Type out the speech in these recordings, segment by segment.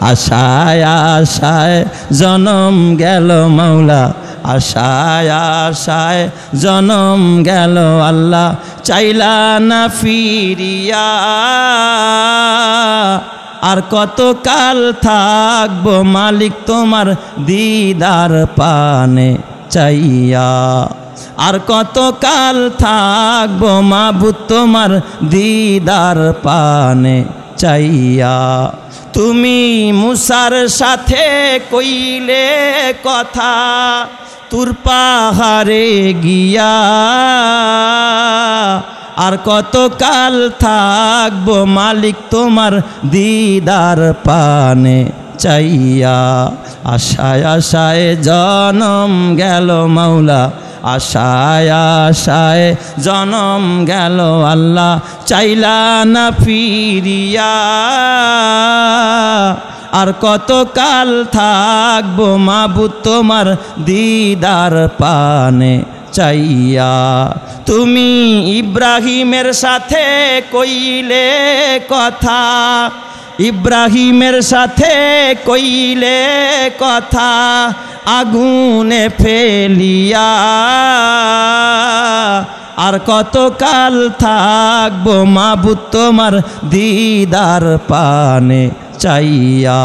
আশায় আশায় জনম গেল মাওলা, আশায় আশায় জনম গেল আল্লাহ, চাইলা না ফিরিয়া। আর কত কাল থাকবো মালিক তোমার দিদার পানে চাইয়া, আর কত কাল থাকবো মাবুদ তোমার দিদার পানে চাইয়া। তুমি মুসার সাথে কইলে কথা তুর পাহাড়ে গিয়া, আর কত কাল থাকবো মালিক তোমার দিদার পানে চাইয়া। আশায় আশায় জনম গেল মাওলা, আশায় আশায় জনম গেল আল্লাহ, চাইলা না ফিরিয়া। আর কত কাল থাকবো মাবুদ তোমার দিদার পানে চাইয়া। তুমি ইব্রাহিমের সাথে কইলে কথা, ইব্রাহিমের সাথে কইলে কথা আগুনে ফেলিয়া। আর কত কাল থাকবো মাবুদ তোমার দিদার পানে চাইয়া,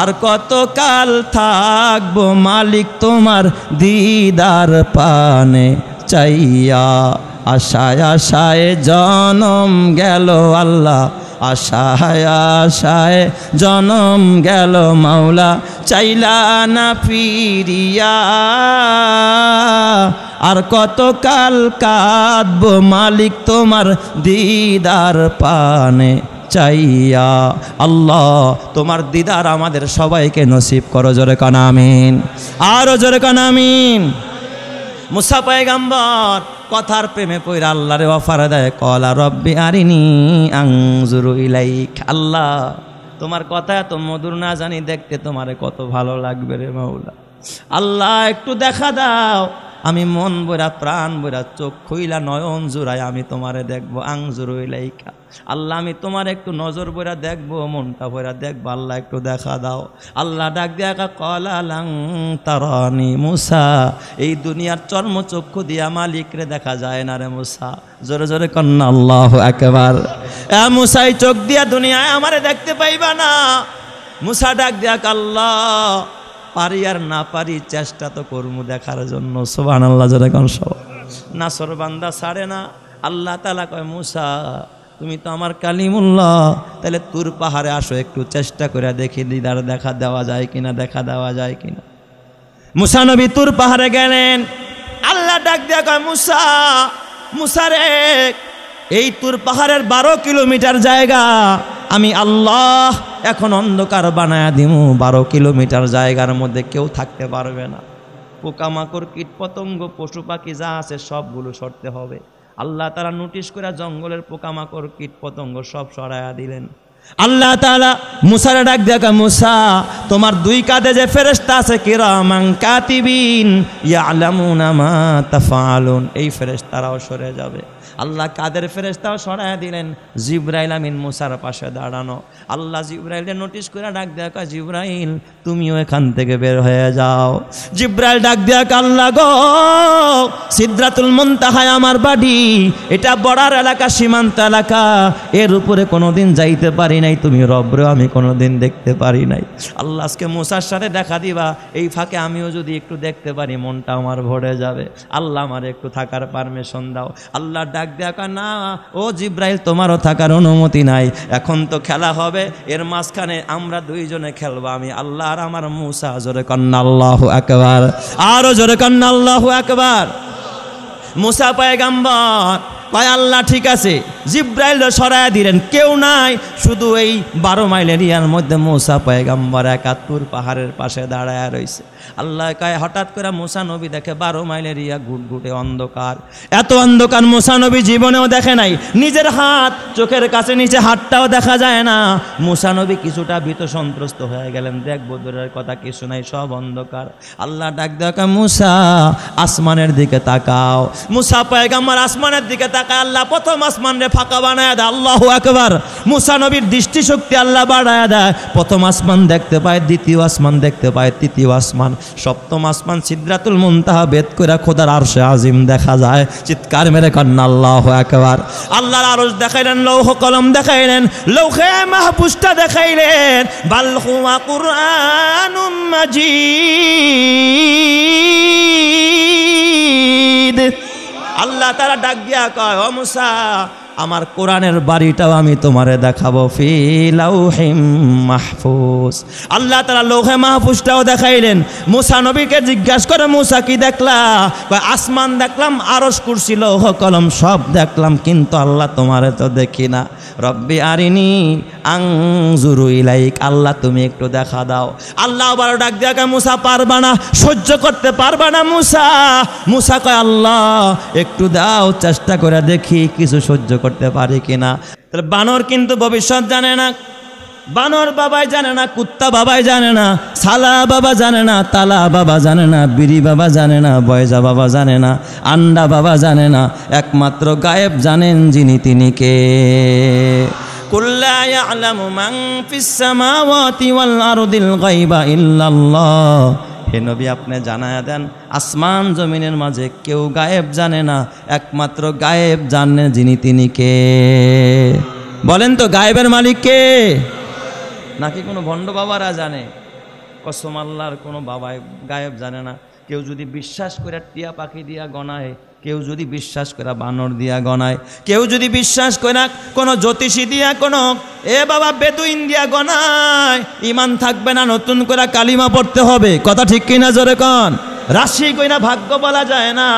আর কত কাল থাকবো মালিক তোমার দিদার পানে চাইয়া। আশায় আশায় জনম গেল আল্লাহ, আশায় আশায় জনম গেল মাওলা, চাইলা না ফিরিয়া। আর কত কাল কাঁদবো মালিক তোমার দিদার পানে চাইয়া। আল্লাহ তোমার দিদার আমাদের সবাইকে নসিব করো, জোরে কান আমিন, আরো জোরে কান আমিন। মুসা পয়গম্বর কথার প্রেমে পইরা আল্লাহরে অফার দেয়, কলা রব্বি আরিনি আনজুরু ইলাইক। আল্লাহ তোমার কথা এত মধুর না জানি দেখতে তোমারে কত ভালো লাগবে রে মাওলা। আল্লাহ একটু দেখা দাও, আমি মন বইরা প্রাণ বইরা চোখ খুইলা নয়ন জুড়াই আমি তোমারে দেখবো। আনজুরু ইলাইকা, আল্লাহ আমি তোমার একটু নজর বইরা দেখবো, মনটা বইরা দেখবো, আল্লাহ একটু দেখা দাও। আল্লাহ ডাক দিয়া কলা লাং তারানি মুসা, এই দুনিয়ার চর্মচক্ষু দিয়া মালিকরে দেখা যায় না রে মুসা। জোরে জোরে কন্যা আল্লাহু আকবার। এ মুসা এই চোখ দিয়া দুনিয়ায় আমারে দেখতে পাইবা না। মুসা ডাক দিয়া আল্লাহ পারি আর না পারি চেষ্টা তো করবো দেখার জন্য। সুবহানাল্লাহ, জোরে কোন নাসর বান্দা ছাড়ে না। আল্লাহ তাআলা কয় মুসা তুমি তো আমার কালিমুল্লাহ, তাহলে তুর পাহাড়ে আসো একটু চেষ্টা করে দেখি দিদার দেখা দেওয়া যায় কিনা, দেখা দেওয়া যায় কিনা। মুসা নবী তুর পাহাড়ে গেলেন। আল্লাহ ডাক দিয়া কয় মুসা, মুসা রে এই তুর পাহাড়ের 12 কিলোমিটার জায়গা আমি আল্লাহ এখন অন্ধকার বানায়া দিমু। 12 কিলোমিটার জায়গার মধ্যে কেউ থাকতে পারবে না। পোকামাকড় কীট পতঙ্গ পশু পাখি যা আছে সবগুলো সরতে হবে। আল্লাহ তাআলা নোটিশ করে জঙ্গলের পোকামাকড় কীট পতঙ্গ সব সরাইয়া দিলেন। আল্লাহ তাআলা মুসারে ডাক দেখা, মুসা তোমার 2 কাঁধে যে ফেরেশতা আছে কিরামান কাতিবিন ইয়ালামুনা মা তাফআলুন, এই ফেরেশতারাও সরে যাবে। আল্লাহ কাদের ফেরেশতাও সরাইয়া দিলেন। জিবরাইল আমিন মুসার পাশে দাঁড়ানো। আল্লাহ জিবরাইলের নোটিশ করে ডাক দেখা, জিবরাইল তুমিও এখান থেকে বের হয়ে যাও। জিবরাইল ডাক দেখা, আল্লাহ গো সিদরাতুল মুনতাহায় আমার বাড়ি, এটা বর্ডার এলাকা, সীমান্ত এলাকা, এর উপরে কোনোদিন যাইতে পারি নাই, তুমি রবরে আমি কোনোদিন দেখতে পারি নাই। আল্লাহ আজকে মুসার সাথে দেখা দিবা, এই ফাঁকে আমিও যদি একটু দেখতে পারি মনটা আমার ভরে যাবে। আল্লাহ আমার একটু থাকার পারমিশন দাও। আল্লাহ ডাক দেখা, না ও জিবরাইল তোমারও থাকার অনুমতি নাই, এখন তো খেলা হবে, এর মাঝখানে আমরা 2 জনে খেলবো, আমি আল্লাহ আর আমার মুসা। জোরে কন্না আল্লাহু আকবার, আরো জোরে কন্না আল্লাহু আকবার। মুসা পয়গম্বর কয় আল্লাহ ঠিক আছে। জিবরাইল সরাইয়া দিলেন, কেউ নাই, শুধু এই 12 মাইল এরিয়ার মধ্যে মুসা পয়গম্বর 71 পাহাড়ের পাশে দাঁড়ায় রয়েছে। আল্লাহ কয় হঠাৎ করে মুসা নবী দেখে 12 মাইল এরিয়া ঘুটঘুটে অন্ধকার। এত অন্ধকার মুসা নবী জীবনেও দেখে নাই। নিজের হাত চোখের কাছে নিচে হাতটাও দেখা যায় না। মুসা নবী কিছুটা ভীত সন্ত্রস্ত হয়ে গেলেন, দেখবো দূরের কথা কিছু নাই, সব অন্ধকার। আল্লাহ ডাক দেখা, মুসা আসমানের দিকে তাকাও। মুসা পয়গম্বর আসমানের দিকে তাকায় তাকায় আল্লাহ প্রথম আসমান রে ফাঁকা বানায় দেয়। আল্লাহু আকবার। মুসা নবীর দৃষ্টিশক্তি আল্লাহ বাড়ায় দেয়। প্রথম আসমান দেখতে পায়, দ্বিতীয় আসমান দেখতে পায়, তৃতীয় আসমান, সপ্তম আসমান সিদরাতুল মুনতাহা ভেদ করে খোদার আরশে আজিম দেখা যায়। চিৎকার মেরে কন্যা আল্লাহু আকবার। আল্লাহর আরশ দেখাইলেন, লৌহ কলম দেখাইলেন, লৌহে মাহফুজটা দেখাইলেন, বাল হুয়া কুরআনুম মাজিদ। আল্লাহ তাআলা ডাক দিয়া কয়, ও মুসা, আমার কোরআনের বাড়িটাও আমি তোমারে দেখাবো, ফি লাউহিম মাহফুজ। আল্লাহ তাআলা লৌহে মাহফুজটাও দেখাইলেন। মুসা নবীকে জিজ্ঞাসা করে, মুসা কি দেখলা? কয়, আসমান দেখলাম, আরশ, কুরসি, লৌহ কলম সব দেখলাম, কিন্তু আল্লাহ তোমারে তো দেখি না। রব্বি আরিনি আনজুরু ইলাইক, আল্লাহ তুমি একটু দেখা দাও। আল্লাহ আবার ডাক দিয়া কয়, মুসা পারবা না, সহ্য করতে পারবা না মুসা। মুসা কয়, আল্লাহ একটু দাও, চেষ্টা করে দেখি কিছু সহ্য করতে পারি কিনা। তাহলে বানর কিন্তু ভবিষ্যৎ জানে না, বানর বাবাই জানে না, কুত্তা বাবাই জানে না, সালা বাবা জানে না, তালা বাবা জানে না, বিড়ি বাবা জানে না, বয়জা বাবা জানে না, আন্ডা বাবা জানে না, একমাত্র গায়েব জানেন যিনি তিনি কে। কুল্লা ইয়ালামু মান ফিস সামাওয়াতি ওয়াল আরদিল গায়বা ইল্লাল্লাহ। হে নবী, আপনি জানায়া দেন, আসমান জমিনের মাঝে কেউ গায়েব জানে না, একমাত্র গায়েব জানেন যিনি তিনি কে। বলেন তো, গায়েবের মালিক কে? নাকি কোনো ভণ্ড বাবারা জানে? কসম আল্লাহর, কোনো বাবাই গায়েব জানে না। কেউ যদি বিশ্বাস করে টিয়া পাখি দিয়া গনায়, কেউ যদি বিশ্বাস করে বানর দিয়া গনায়, কেউ যদি বিশ্বাস করে কোনো জ্যোতিষী দিয়া, কোনো বাবা বেদুইন দিয়া গনায়, ইমান থাকবে না, নতুন করে কালিমা পড়তে হবে। কথা ঠিক কিনা জোরে কন? রাশি কইনা ভাগ্য বলা যায় না,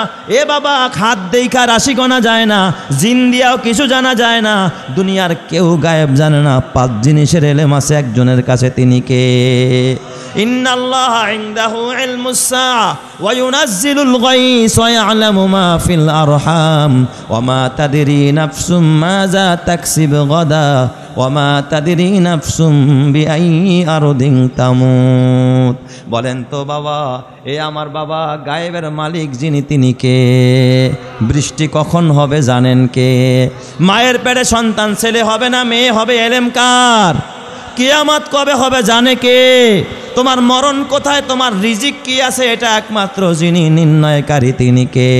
বাবা হাত দেখা রাশি গোনা যায় না, জিন দিয়াও কিছু জানা যায় না। দুনিয়ার কেউ গায়েব জানে না। 5 জিনিসের এলেম আছে একজনের কাছে, তিনি কে? ইন্নাল্লাহা ইনদাহু ইলমুস সাআ ওয়া ইউনাজ্জিলুল গায়স ওয়া ইয়ালামু মা ফিল আরহাম ওয়া মা তাদরি নাফসুম মাযা তাকসিবু গাদা ওয়া মা তাদরি নাফসুম বিআইয়ি আরদিন তামুত। বলেন তো বাবা, আমার বাবা গায়েবের মালিক যিনি তিনি কে? বৃষ্টি কখন হবে জানেন কে? মায়ের পেটে সন্তান ছেলে হবে না মেয়ে হবে, এলেম কার? কিয়ামত কবে হবে জানে কে? তোমার মরণ কোথায়, তোমার রিজিক কি আছে, এটা একমাত্র যিনি নির্ণয়কারী তিনি কে?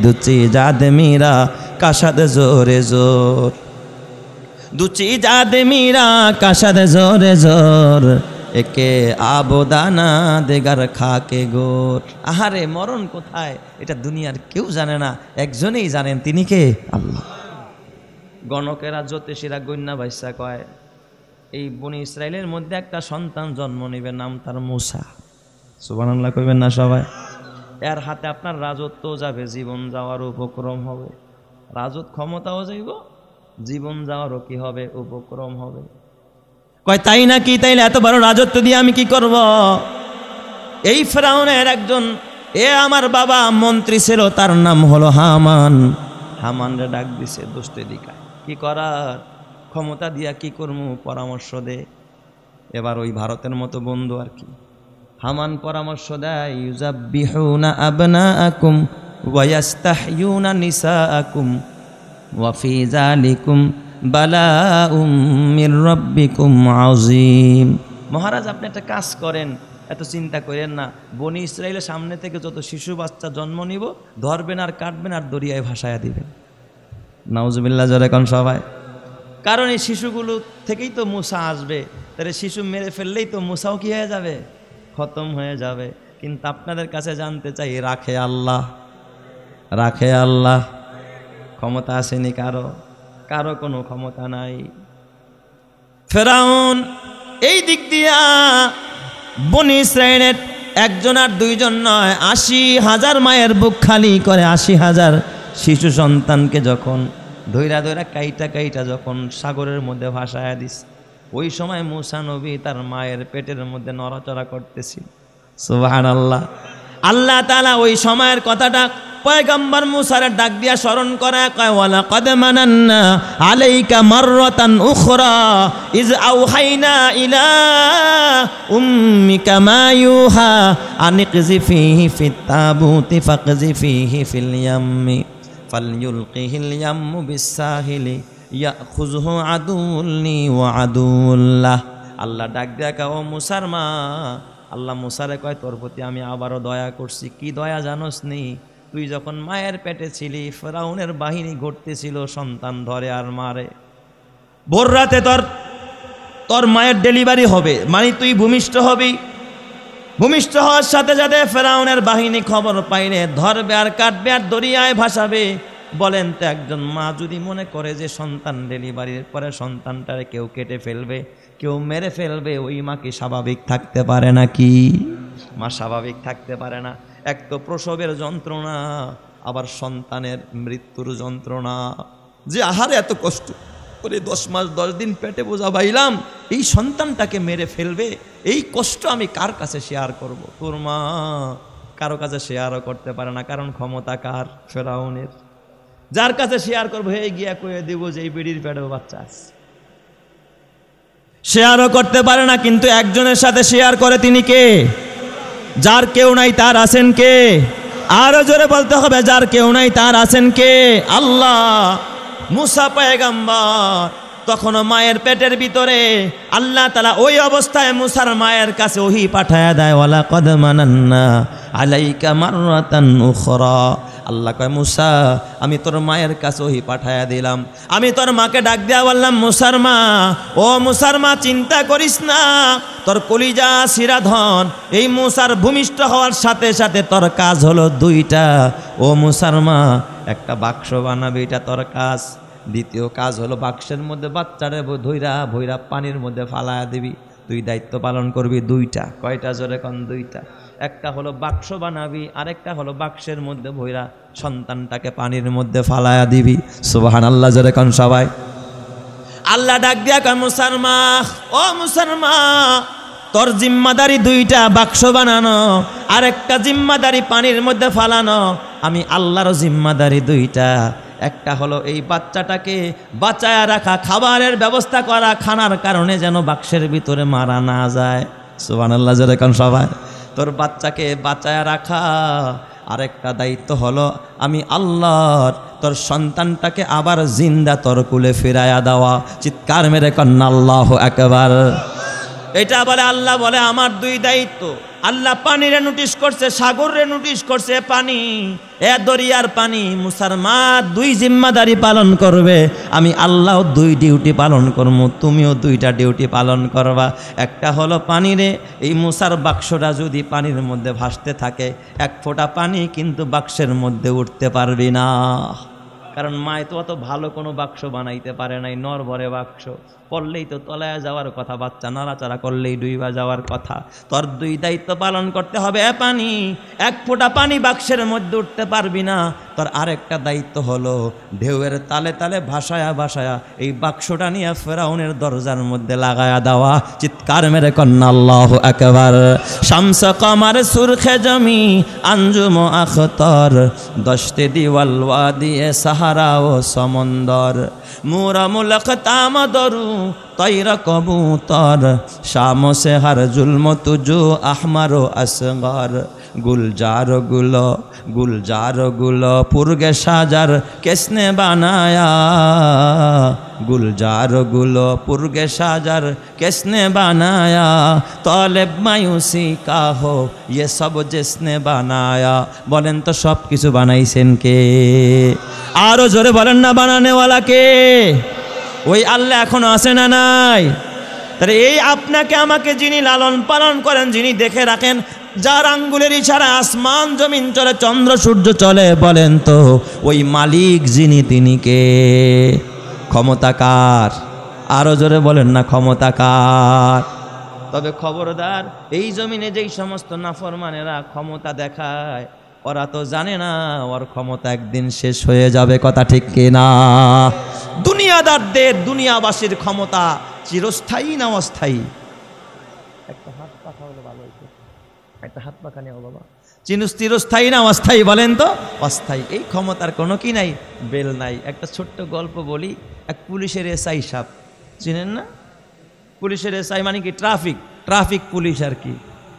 দুচি জাদে মীরা কাশাদে জোরে জোর, দুচি জাদে মীরা কাশাদে জোরে জোর, একে আবদানা দেগার খাকে গোর। আহারে, মরণ কোথায় এটা দুনিয়ার কেউ জানে না, একজনেই জানেন, তিনি কে? আল্লাহ। গণকেরা, জ্যোতিষীরা গণ্যা বাইসা কয়, এই বনি ইসরায়েলের মধ্যে একটা সন্তান জন্ম নেবে, নাম তার মুসা। সুবহানাল্লাহ কইবেন না সবাই? এর হাতে আপনার রাজত্ব যাবে, জীবন যাওয়ার উপক্রম হবে। রাজত্ব ক্ষমতাও যাইব, জীবন যাওয়ারও কি হবে? উপক্রম হবে। কয় তাই নাকি? তাইলে এত বড় রাজত্ব দিয়ে আমি কি করব? এই ফেরাউনের একজন আমার বাবা মন্ত্রী ছিল, তার নাম হলো হামান। হামানরে ডাক দিছে দুষ্ট দিকা, কি করার? ক্ষমতা দিয়া কি করবো, পরামর্শ দে। এবার ওই ভারতের মতো বন্ধু আর কি, হামান পরামর্শ দেয়, ইউযাব্বিহুনা আবনাআকুম ওয়া ইস্তাহয়ুনা নিসাআকুম ওয়া ফি যালিকুম বালাউম মির রাব্বিকুম আযীম। মহারাজ, আপনি একটা কাজ করেন, এত চিন্তা করেন না। বনি ইসরায়েলের সামনে থেকে যত শিশু বাচ্চা জন্ম নিব, ধরবেন আর কাটবেন আর দরিয়ায় ভাসায়া দিবেন। নাউজুবিল্লাহ জোরে কোন সবাই? কারণ এই শিশুগুলো থেকেই তো মুসা আসবে, তাহলে শিশু মেরে ফেললেই তো মুসাও কি হয়ে যাবে? খতম হয়ে যাবে। কিন্তু আপনাদের কাছে জানতে চাই, রাখে আল্লাহ? রাখে আল্লাহ? ক্ষমতা আসেনি কারো? কারো কোনো ক্ষমতা নাই। ফেরাউন এই দিক দিয়া বনি ইসরায়েলের একজন আর দুইজন নয়, 80,000 মায়ের বুক খালি করে 80,000 শিশু সন্তানকে যখন ধৈরা ধৈরা কাইটা কাইটা যখন সাগরের মধ্যে ভাসায়া দিস, ওই সময় মুসা নবী তার মায়ের পেটের মধ্যে নড়াচড়া করতেছিল। সুবহানাল্লাহ। আল্লাহ তাআলা ওই সময়ের কথাটা পয়গম্বর মুসার ডাক দিয়া স্মরণ করায় কয়, ওয়ালা কদ মানান্না আলাইকা মাররাতান উখরা ইজ আওহাইনা ইলা উম্মিকা মা ইউহা আনিকজি ফিহি ফিত তাবুতি ফাকজি ফিহি ফিল ইয়াম্মি ফালইউলকিহিল ইয়াম্মু বিসাহিলি ইয়াখুযুহু আদুউল্লি ওয়া আদুউল্লাহ। আল্লাহ ডাক দেখা, ও মুসার মা, আল্লাহ মুসারে কয়, তোর প্রতি আমি আবারও দয়া করছি। কি দয়া জানোস নি? তুই যখন মায়ের পেটে ছিলি, ফেরাউনের বাহিনী ঘটতেছিল, সন্তান ধরে আর মারে। ভোর রাতে তোর মায়ের ডেলিভারি হবে, মানে তুই ভূমিষ্ঠ হবি। ভূমিষ্ঠ হওয়ার সাথে সাথে ফেরাউনের বাহিনী খবর পাইলে ধরবে আর কাটবে আর দরিয়ায় ভাসাবে। বলেন তো, একজন মা যদি মনে করে যে সন্তান ডেলিভারির পরে সন্তানটারে কেউ কেটে ফেলবে, কেউ মেরে ফেলবে, ওই মা কি স্বাভাবিক থাকতে পারে নাকি? মা স্বাভাবিক থাকতে পারে না। এক তো প্রসবের যন্ত্রণা, আবার সন্তানের মৃত্যুর যন্ত্রণা। যে আহারে এত কষ্ট করে 10 মাস 10 দিন পেটে বোঝা বাইলাম, এই সন্তানটাকে মেরে ফেলবে, এই কষ্ট আমি কার কাছে শেয়ার করব? তোর মা কারো কাছে শেয়ারও করতে পারে না, কারণ ক্ষমতা কার? ফেরাউনের। যার কাছে শেয়ার করবো, হে গিয়া কয়ে দিব যে এই বিড়ির পেটেও বাচ্চা আছে। শেয়ারও করতে পারে না, কিন্তু একজনের সাথে শেয়ার করে, তিনি কে? যার কেউ নাই তার আছেন কে? আরো জোরে বলতে হবে, যার কেউ নাই তার আছেন কে? আল্লাহ। মুসা পয়গম্বর তখনও মায়ের পেটের ভিতরে, আল্লাহ তাআলা ওই অবস্থায় মুসার মায়ের কাছে ওহী পাঠায়া দেয়, ওয়ালা কদ মানান্না আলাইকা মাররাতান উখরা। আল্লাহ কয়, মুসা, আমি তোর মায়ের কাছে ওহী পাঠায়া দিলাম। আমি তোর মাকে ডাক দিয়া বললাম, মুসার মা, ও মুসার মা, চিন্তা করিস না, তোর কলিজা শিরাধন এই মুসার ভূমিষ্ঠ হওয়ার সাথে সাথে তোর কাজ হলো 2টা। ও মুসার মা, একটা বাক্স বানাবি, এটা তোর কাজ। দ্বিতীয় কাজ হলো বাক্সের মধ্যে বাচ্চারে ভৈরা পানির মধ্যে ফালায়া দিবি। তুই দায়িত্ব পালন করবি 2টা। কয়টা? জোরে কোন? 2টা। একটা হলো বাক্স বানাবি, আরেকটা হলো বাক্সের মধ্যে ভৈরা সন্তানটাকে পানির মধ্যে ফালায়া দিবি। সুবহানাল্লাহ, জোরে কোন সবাই। আল্লাহ ডাক দিয়া কয়, মুসার মা, ও মুসার মা, তোর জিম্মাদারি 2টা, বাক্স বানানো, আরেকটা জিম্মাদারি পানির মধ্যে ফালানো। আমি আল্লাহর জিম্মাদারি 2টা। একটা হলো এই বাচ্চাটাকে বাঁচায়া রাখা, খাবারের ব্যবস্থা করা, খানার কারণে যেন বাক্সের ভিতরে মারা না যায়। সুবহানাল্লাহ, জোরে কোন সবাই। তোর বাচ্চাকে বাঁচায়া রাখা। আরেকটা দায়িত্ব হলো আমি আল্লাহর তোর সন্তানটাকে আবার জিন্দা তোর কুলে ফিরায়া দেওয়া। চিৎকার মেরে কন্যা আল্লাহু আকবার। এটা বলে আল্লাহ বলে, আমার 2 দায়িত্ব। আল্লাহ পানিরে নোটিশ করছে, সাগরে নোটিশ করছে, পানি এ দরিয়ার পানি। মুসার মা 2 জিম্মাদারি পালন করবে, আমি আল্লাহ 2 ডিউটি পালন করব, তুমিও 2টা ডিউটি পালন করবা। একটা হলো পানিরে, এই মুসার বাক্সটা যদি পানির মধ্যে ভাসতে থাকে, 1 ফোঁটা পানি কিন্তু বাক্সের মধ্যে উঠতে পারবি না। কারণ মায় তো অত ভালো কোনো বাক্স বানাইতে পারে নাই, নরভরে বাক্স। পড়লেই তো তলায় যাওয়ার কথা, বাচ্চা নাড়াচাড়া করলেই ডুইবা যাওয়ার কথা। তোর 2 দায়িত্ব পালন করতে হবে। পানি, 1 ফোঁটা পানি বাক্সের মধ্যে উঠতে পারবি না। তোর আরেকটা দায়িত্ব হলো ঢেউয়ের তালে তালে ভাসায়া ভাসায়া এই বাক্সটা নিয়ে ফেরাউনের দরজার মধ্যে লাগায়া দেওয়া। চিৎকার মেরে কন্যা আল্লাহু আকবার। শামস কমার সুরখে জমি আঞ্জুম আখতর, দশতে দিওয়াল ওয়াদিয়ে সাহারা ও সমন্দর, মুরা মুলক তামদরু তৈরা কবুতর, শাম সে হর জুলম তুজু আহমারো আসগর, গুলজার গুলো পুরগে সাজার কিসনে বানায়া, গুলজার গুলো পুরগে সাজার কিসনে বানায়া, তলেব মায়ুসি কা হো ये सब जिसने बनाया। বলেন তো সব কিছু বানাইছেন কে? আরো জোরে বলেন না, বানানেওয়ালা কে? ওই আল্লাহ এখনো আছে না নাই? তাহলে এই আপনাকে আমাকে যিনি লালন পালন করেন, যিনি দেখে রাখেন, যার আঙ্গুলের ইশারা আসমান জমিন চলে, চন্দ্র সূর্য চলে, বলেন তো ওই মালিক যিনি, তিনি কে? ক্ষমতা কার? আরো জোরে বলেন না, ক্ষমতা কার? তবে খবরদার, এই জমিনে যেই সমস্ত নাফরমানেরা ক্ষমতা দেখায়, ওরা তো জানে না ওর ক্ষমতা একদিন শেষ হয়ে যাবে। কথা ঠিক কিনা? দুনিয়াদারদের, দুনিয়াবাসীর ক্ষমতা চিরস্থায়ী না অস্থায়ী? একটা হাত পাখা হলে ভালো হইতো, একটা হাত পাখা নেও বাবা। চিরস্থায়ী না অস্থায়ী? বলেন তো অস্থায়ী। এই ক্ষমতার কোনো কি নাই, বেল নাই। একটা ছোট্ট গল্প বলি। এক পুলিশের এসআই সাহেব, চিনেন না? পুলিশের এসআই মানে কি? ট্রাফিক পুলিশ আর কি।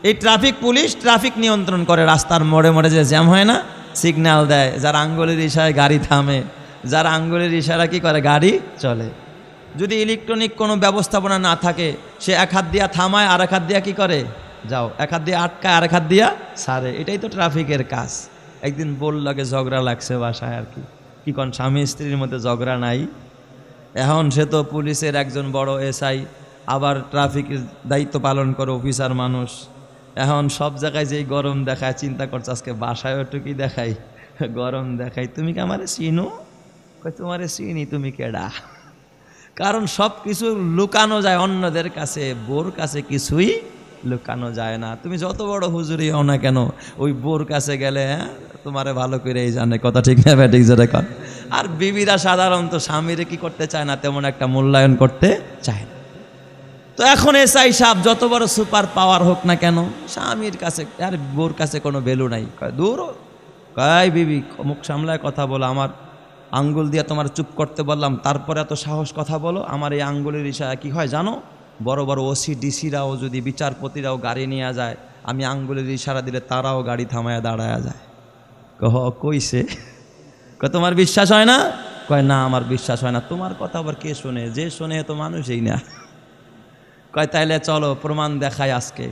এই ট্রাফিক পুলিশ ট্রাফিক নিয়ন্ত্রণ করে। রাস্তার মোড়ে মোড়ে যে জ্যাম হয় না, সিগন্যাল দেয়, যার আঙ্গুলের ইশারায় গাড়ি থামে, যার আঙ্গুলের ইশারা কি করে গাড়ি চলে। যদি ইলেকট্রনিক কোনো ব্যবস্থাপনা না থাকে, সে এক হাত দিয়া থামায় আর এক হাত দিয়া কি করে যাও, এক হাত দিয়ে আটকায় আর এক হাত দিয়া সারে। এটাই তো ট্রাফিকের কাজ। একদিন বল লাগে ঝগড়া লাগছে বাসায় আর কি কোন স্বামী স্ত্রীর মধ্যে ঝগড়া নাই। এখন সে তো পুলিশের একজন বড় এসআই, আবার ট্রাফিকের দায়িত্ব পালন করে অফিসার মানুষ। এখন সব জায়গায় যেই গরম দেখায়, চিন্তা করছে আজকে বাসায় একটু কি দেখাই, গরম দেখাই। তুমি কি আমারে চিনো? তোমারে চিনি, তুমি কেডা? কারণ সব কিছু লুকানো যায় অন্যদের কাছে, বোর কাছে কিছুই লুকানো যায় না। তুমি যত বড় হুজুরি হও না কেন, ওই বোর কাছে গেলে তোমারে ভালো করেই জানে। কথা ঠিক না ব্যাটিক যেটা কর। আর বিবিরা সাধারণত স্বামীরে কি করতে চায় না, তেমন একটা মূল্যায়ন করতে চায় না। তো এখন এসআই সাহেব যত বড় সুপার পাওয়ার হোক না কেন, স্বামীর কাছে আর বোর কাছে কোনো ভ্যালু নাই। দূর কয় বিবি মুখ সামলায় কথা বলো, আমার আঙ্গুল দিয়ে তোমার চুপ করতে বললাম, তারপরে এত সাহস কথা বলো। আমার এই আঙ্গুলের ইশারা কি হয় জানো? বড় বড় ওসি ডিসিরাও যদি বিচারপতিরাও গাড়ি নিয়ে যায়, আমি আঙ্গুলের ইশারা দিলে তারাও গাড়ি থামায় দাঁড়ায় যায়। কইছে তোমার বিশ্বাস হয় না? কয় না আমার বিশ্বাস হয় না। তোমার কথা আবার কে শোনে? যে শোনে তো মানুষই না। কয় তাইলে চলো প্রমাণ দেখায়। আজকে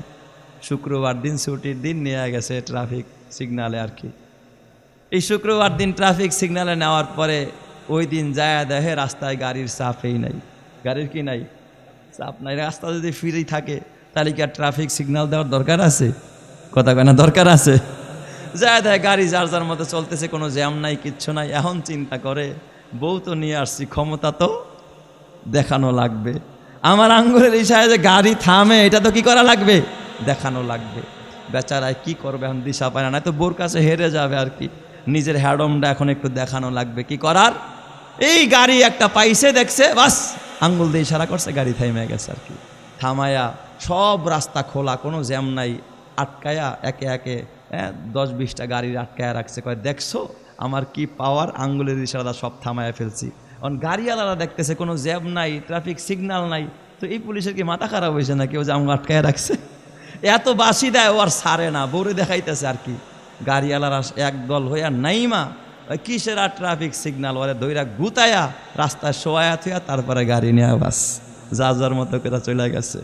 শুক্রবার দিন, ছুটির দিন, নিয়ে গেছে ট্রাফিক সিগনালে আর কি। এই শুক্রবার দিন ট্রাফিক সিগনালে নেওয়ার পরে ওই দিন যায় দেখে রাস্তায় গাড়ির চাপই নাই। গাড়ির কি নাই? চাপ নাই। রাস্তা যদি ফ্রি থাকে তাহলে কি আর ট্রাফিক সিগন্যাল দেওয়ার দরকার আছে? কথা কয় না দরকার আছে? যায় দেখে গাড়ি যার যার মতো চলতেছে, কোনো জ্যাম নাই, কিচ্ছু নাই। এখন চিন্তা করে বউ তো নিয়ে আসছি, ক্ষমতা তো দেখানো লাগবে। আমার আঙ্গুলের ইশারায় যে গাড়ি থামে, এটা তো কি করা লাগবে? দেখানো লাগবে। বেচারায় কি করবে এখন, দিশা পায় না। তো বোর কাছে হেরে যাবে আর কি। নিজের হ্যাডমটা এখন একটু দেখানো লাগবে। কি করার? এই গাড়ি একটা পাইছে, দেখছে, বাস আঙ্গুল দিয়ে ইশারা করছে, গাড়ি থামে গেছে আর কি। থামায়া সব রাস্তা খোলা, কোনো জ্যাম নাই, আটকায়া একে একে 10-20টা গাড়ির আটকায়া রাখছে। কয় দেখছো আমার কি পাওয়ার, আঙ্গুলের ইশারা সব থামায়া ফেলছি। কারণ গাড়িওয়ালারা দেখতেছে কোনো জ্যাম নাই, ট্রাফিক সিগন্যাল নাই। তো এই পুলিশের কি মাথা খারাপ হয়েছে না? কেউ যে আমাকে আটকায়া রাখছে, এত বাসি দেয় ও আর সারে না, বউরে দেখাইতেছে আর কি। গাড়িওয়ালারা একদল হইয়া নাইমা কিসের আর ট্রাফিক সিগন্যাল, ওরে দইরা গুতায়া রাস্তায় শোয়া থুয়া তারপরে গাড়ি নিয়ে বাস যা যার মতো করে চলে গেছে।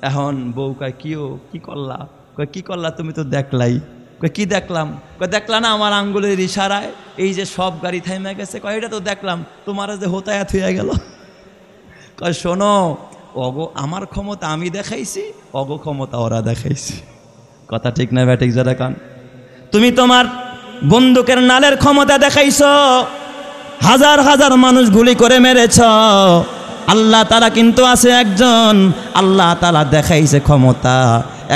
এখন বউ কয় কি করলা? কয় কি করলা? তুমি তো দেখলাই। কয় কি দেখলাম? কয় দেখলা না আমার আঙ্গুলের ইশারায় এই যে সব গাড়ি থাইমে গেছে। কয় এটা তো দেখলাম, তোমার যে হোতায়া থুয়া গেল। কয় শোনো, অগো আমার ক্ষমতা আমি দেখাইছি, অগো ক্ষমতা ওরা দেখাইছি। কথা ঠিক না ব্যাটিক যারা কান? তুমি তোমার বন্দুকের নালের ক্ষমতা দেখাইছ, হাজার হাজার মানুষ গুলি করে মেরেছ। আল্লাহ তাআলা কিন্তু আছে একজন, আল্লাহ তাআলা দেখাইছে ক্ষমতা।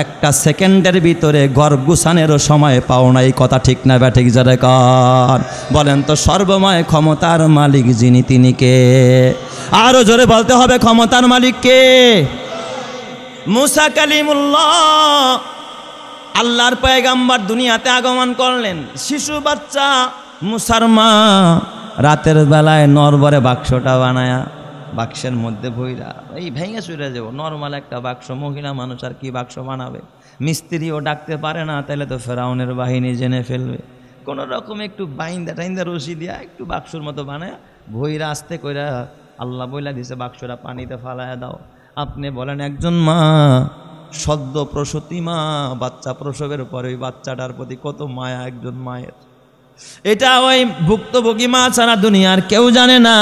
একটা সেকেন্ডের ভিতরে ঘর গুছানেরও সময় পাও নাই। কথা ঠিক না ব্যাঠিক যারা কান? বলেন তো সর্বময় ক্ষমতার মালিক যিনি, তিনি কে? আরো জোরে বলতে হবে, ক্ষমতার মালিক কে? মুসা কালিমুল্লাহ, আল্লাহর পয়গাম্বর দুনিয়াতে আগমন করলেন। শিশু বাচ্চা মুসার মা রাতের বেলায় নরবরে বাক্সটা বানায়া বাক্সের মধ্যে ভইরা, এই ভেঙে চুরে যাবো, নর্মাল একটা বাক্স, মহিলা মানুষ আর কি বাক্স বানাবে? মিস্ত্রিও ডাকতে পারে না, তাহলে তো ফেরাউনের বাহিনী জেনে ফেলবে। কোনো রকম একটু টাইন্দা রশি দিয়া একটু বাক্সর মতো বানায় ভইরা আস্তে কইরা আল্লাহ বইলা দিছে বাক্সটা পানিতে ফালায়া দাও। আপনি বলেন একজন মা, সদ্য প্রসূতি মা, বাচ্চা প্রসবের পরে ওই বাচ্চাটার প্রতি কত মায়া একজন মায়ের। এটা ওই ভুক্তভোগী মা ছাড়া দুনিয়ার কেউ জানে না।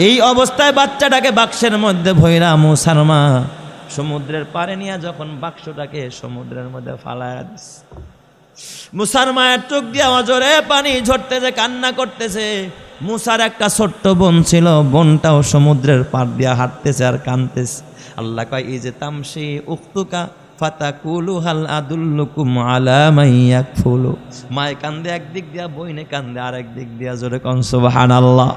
এই অবস্থায় বাচ্চাটাকে বাক্সের মধ্যে ভইরা মুসার মা সমুদ্রের পাড়ে নিয়ে যখন বাক্সটাকে সমুদ্রের মধ্যে ফালায়া দিছে, মুসার মায়ের চোখ দিয়ে অজরে পানি ঝরতেছে, কান্না করতেছে। মুসার একটা ছোট্ট বোন ছিল, বোনটাও সমুদ্রের পাড় দিয়ে হাঁটতেছে আর কাঁদতেছে। আল্লাহ কয় এই যে তামসি উখতুকা ফাতাকুলু হাল আদুল্লুকুম আলা মাইয়াকফুলু। মায়ে কান্দে একদিক দিয়া, বইনে কান্দে আরেক দিক দিয়া। জোরে কোন সুবহানাল্লাহ।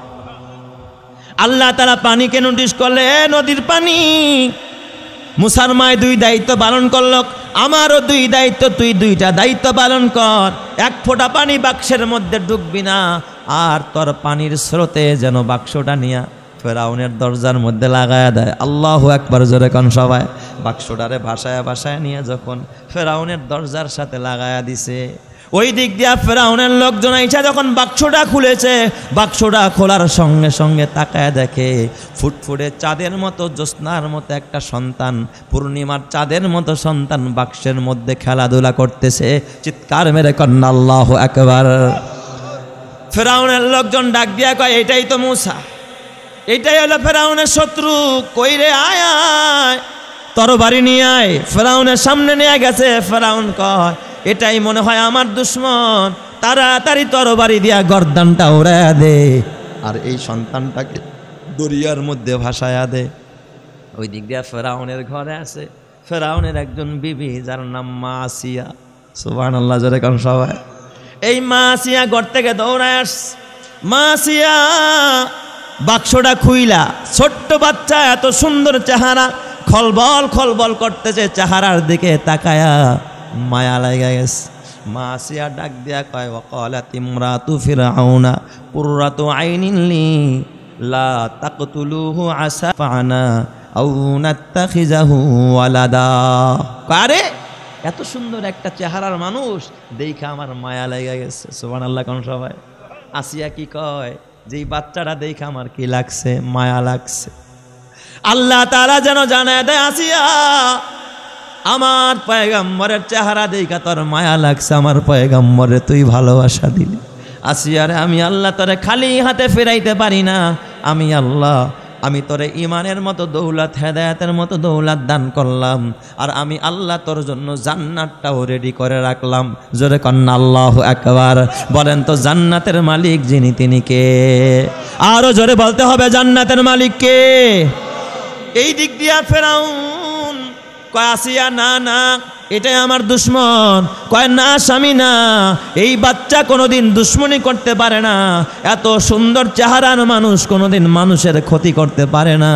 আল্লাহ তাআলা পানিকে নোটিশ করলে, নদীর পানি। মুসার মায় 2 দায়িত্ব পালন করল, আমারও 2 দায়িত্ব, তুই 2টা দায়িত্ব পালন কর। 1 ফোঁটা পানি বাক্সের মধ্যে ঢুকবি না, আর তোর পানির স্রোতে যেন বাক্সটা নিয়া ফেরাউনের দরজার মধ্যে লাগায়া দেয়। আল্লাহু আকবার, জোরে কোন সবাই। বাক্সটারে ভাসায়া ভাসায়া নিয়ে যখন ফেরাউনের দরজার সাথে লাগায়া দিছে, ওই দিক দিয়া ফেরাউনের লোকজন আইসা যখন বাক্সটা খুলেছে, বাক্সটা খোলার সঙ্গে সঙ্গে তাকায় দেখে ফুটফুটে চাঁদের মতো, জ্যোৎস্নার মতো একটা সন্তান, পূর্ণিমার চাঁদের মতো সন্তান বাক্সের মধ্যে খেলাধুলা করতেছে। চিৎকার মেরে কন্যা আল্লাহু আকবার। ফেরাউনের লোকজন ডাক দিয়া কয়, এটাই তো মূসা, এটাই হলো ফেরাউনের শত্রু, কইরে আয় আয় তরবারি নিয়ে আয়। ফেরাউনের সামনে নিয়ে গেছে। ফেরাউন কয়, এটাই মনে হয় আমার দুশ্মন, তাড়াতাড়ি তরবারি দিয়া গর্দানটা উড়াইয়া দে, আর এই সন্তানটাকে দরিয়ার মধ্যে ভাসায়া দে। ওই দিক দিয়া ফেরাউনের ঘরে আছে ফেরাউনের একজন বিবি, যার নাম মা আসিয়া। সুবহানাল্লাহ, জোরে কোন সবাই। এই মা আসিয়া ঘর থেকে দৌড়ায় আস। মা আসিয়া বাক্সটা খুইলা, ছোট্ট বাচ্চা, এত সুন্দর চেহারা, খলবল খলবল করতেছে, চেহারার দিকে তাকায়া মায়া লাগা গেছে। মা আসিয়া ডাক দিয়া কয়, ওয়াকালাত ইমরাতু ফিরআউনা কুররাতু আইনিন লি লা তাকতুলুহু আসা ফানা আও নাত্তাখিজাহু ওয়ালাদা। আরে এত সুন্দর একটা চেহারার মানুষ দেখে আমার মায়া লাগা গেছে। সুবহানাল্লাহ কোন সবাই। আসিয়া কি কয়, যে বাচ্চাটা দেখে আমার কি লাগছে, মায়া লাগছে। আল্লাহ তাআলা যেন জানায় দেয়, আসিয়া আমার পয়গম্বরের চেহারা দেখা তোর মায়া লাগছে, আমার পয়গম্বরে তুই ভালোবাসা দিলি। আসিয়ারে আমি আল্লাহ তোরে খালি হাতে ফেরাইতে পারি না, আমি আল্লাহ, আমি তোরে ইমানের মতো দৌলত, হেদায়েতের মতো দৌলত দান করলাম, আর আমি আল্লাহ তোর জন্য জান্নাতটাও রেডি করে রাখলাম। জোরে কন্না আল্লাহু আকবার। বলেন তো জান্নাতের মালিক যিনি, তিনি কে? আরো জোরে বলতে হবে, জান্নাতের মালিক কে? এই দিক দিয়া ফেরাউন কয়, আসিয়া না না, এটাই আমার দুশ্মন। কয় না স্বামী না, এই বাচ্চা কোনোদিন দুশ্মনী করতে পারে না, এত সুন্দর চেহারার মানুষ কোনোদিন মানুষের ক্ষতি করতে পারে না।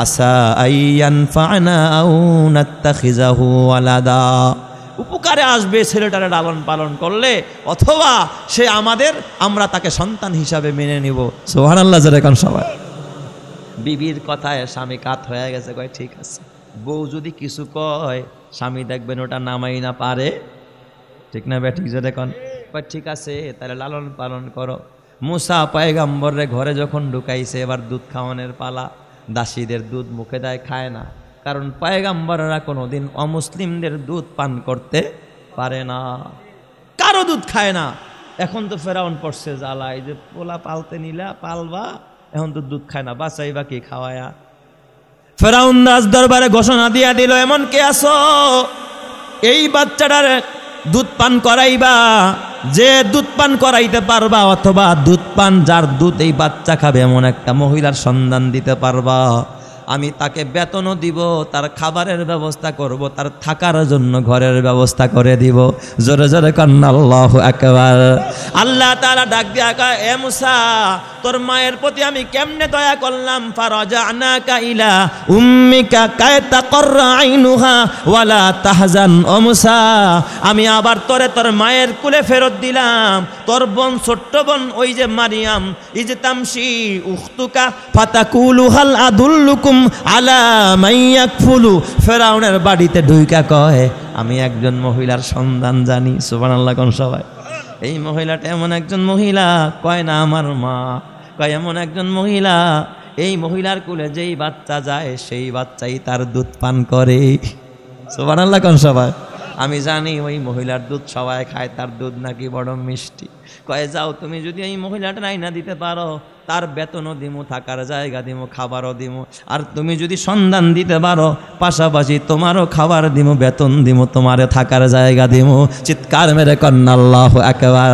আসা আইয়ান ফানা আও নাত্তাখিজাহু ওয়ালাদা, উপকারে আসবে ছেলেটারে লালন পালন করলে, অথবা সে আমাদের, আমরা তাকে সন্তান হিসাবে মেনে নিব। সুবহানাল্লাহ, জোরে কোন সবাই। বিবির কথায় স্বামী কাত হয়ে গেছে, কয় ঠিক আছে। বউ যদি কিছু কয়, স্বামী দেখবেন ওটা নামাই না পারে, ঠিক না বেঠিক? যে দেখুন, ঠিক আছে তাহলে লালন পালন করো। মুসা পয়গম্বরে ঘরে যখন ঢুকাইছে, এবার দুধ খাওয়ানোর পালা। দাসীদের দুধ মুখে দেয়, খায় না, কারণ পয়গম্বররা কোনোদিন অমুসলিমদের দুধ পান করতে পারে না, কারো দুধ খায় না। এখন তো ফেরাউন পড়ছে জ্বালা, এই যে পোলা পালতে নিলা, পালবা, এখন তো দুধ খায় না, বাঁচাইবা কি খাওয়ায়া? ফেরাউন রাজ দরবারে ঘোষণা দিয়া দিল, এমন কে আছো এই বাচ্চাটার দুধ পান করাইবা, যে দুধ পান করাইতে পারবা, অথবা দুধ পান যার দুধ এই বাচ্চা খাবে, এমন একটা মহিলার সন্ধান দিতে পারবা, আমি তাকে বেতনও দিব, তার খাবারের ব্যবস্থা করব, তার থাকার জন্য ঘরের ব্যবস্থা করে দিব। জোরে জোরে কন্না আল্লাহু আকবার। আল্লাহ তাআলা ডাক দিয়া কয়, এ মুসা, তোর মায়ের প্রতি আমি কেমনে দয়া করলাম। ফারাজানাকা ইলা উম্মিকা কায় তাকররা আইনুহা ওয়ালা তাহজান। ও মুসা, আমি আবার তোরে তোর মায়ের কুলে ফেরত দিলাম। তোর বোন, ছোট্ট বোন, ওই যে মারিয়াম, ইজ তামশি উখতুকা ফাতাকুলু হাল আদুল্লুকুম আলা মাইয়াকফুলু। ফেরাউনের বাড়িতে ঢুইকা কয়, আমি একজন মহিলার সন্ধান জানি। সুবহানাল্লাহ কোন সবাই। এই মহিলাটা এমন একজন মহিলা, কয় না আমার মা, কয় এমন একজন মহিলা, এই মহিলার কুলে যেই বাচ্চা যায় সেই বাচ্চাই তার দুধ পান করে। সুবহানাল্লাহ কোন সবাই। আমি জানি ওই মহিলার দুধ সবাই খায়, তার দুধ নাকি বড় মিষ্টি। কয়ে যাও, তুমি যদি এই মহিলাটা রাইনা দিতে পারো, তার বেতনও দিমু, থাকার জায়গা দিমু, খাবারও দিমু, আর তুমি যদি সন্ধান দিতে পারো, পাশাপাশি তোমারও খাবার দিমু, বেতন দিমু, তোমারে থাকার জায়গা দিমু। চিৎকার মেরে কন্না আল্লাহু আকবার।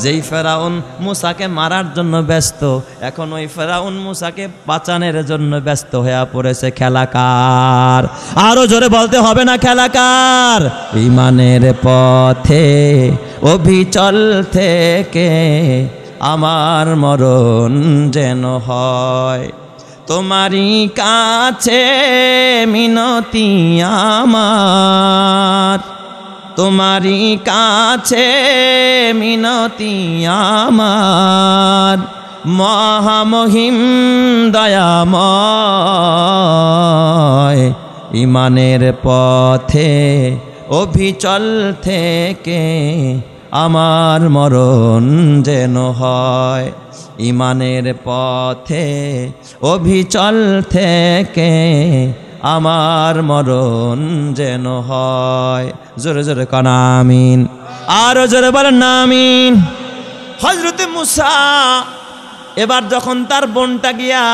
যেই ফেরাউন মুসাকে মারার জন্য ব্যস্ত, এখন ওই ফেরাউন মুসাকে বাঁচানোর জন্য ব্যস্ত হয়ে পড়েছে। খেলাকার, আরো জোরে বলতে হবে না খেলাকার। ইমানের পথে অবিচল থেকে আমার মরণ যেন হয়, তোমারই কাছে মিনতি আমার, তোমারই কাছে মিনতি আমার, মহামহিম দয়াময়। ইমানের পথে অবিচল থেকে আমার মরণ যেন হয়। ইমানের পথে অবিচল থেকে আমার মরণ যেন হয়। জোরে জোরে কান আমিন, আরো জোরে বলেন আমিন। হযরতে মুসা এবার যখন তার বোনটা গিয়া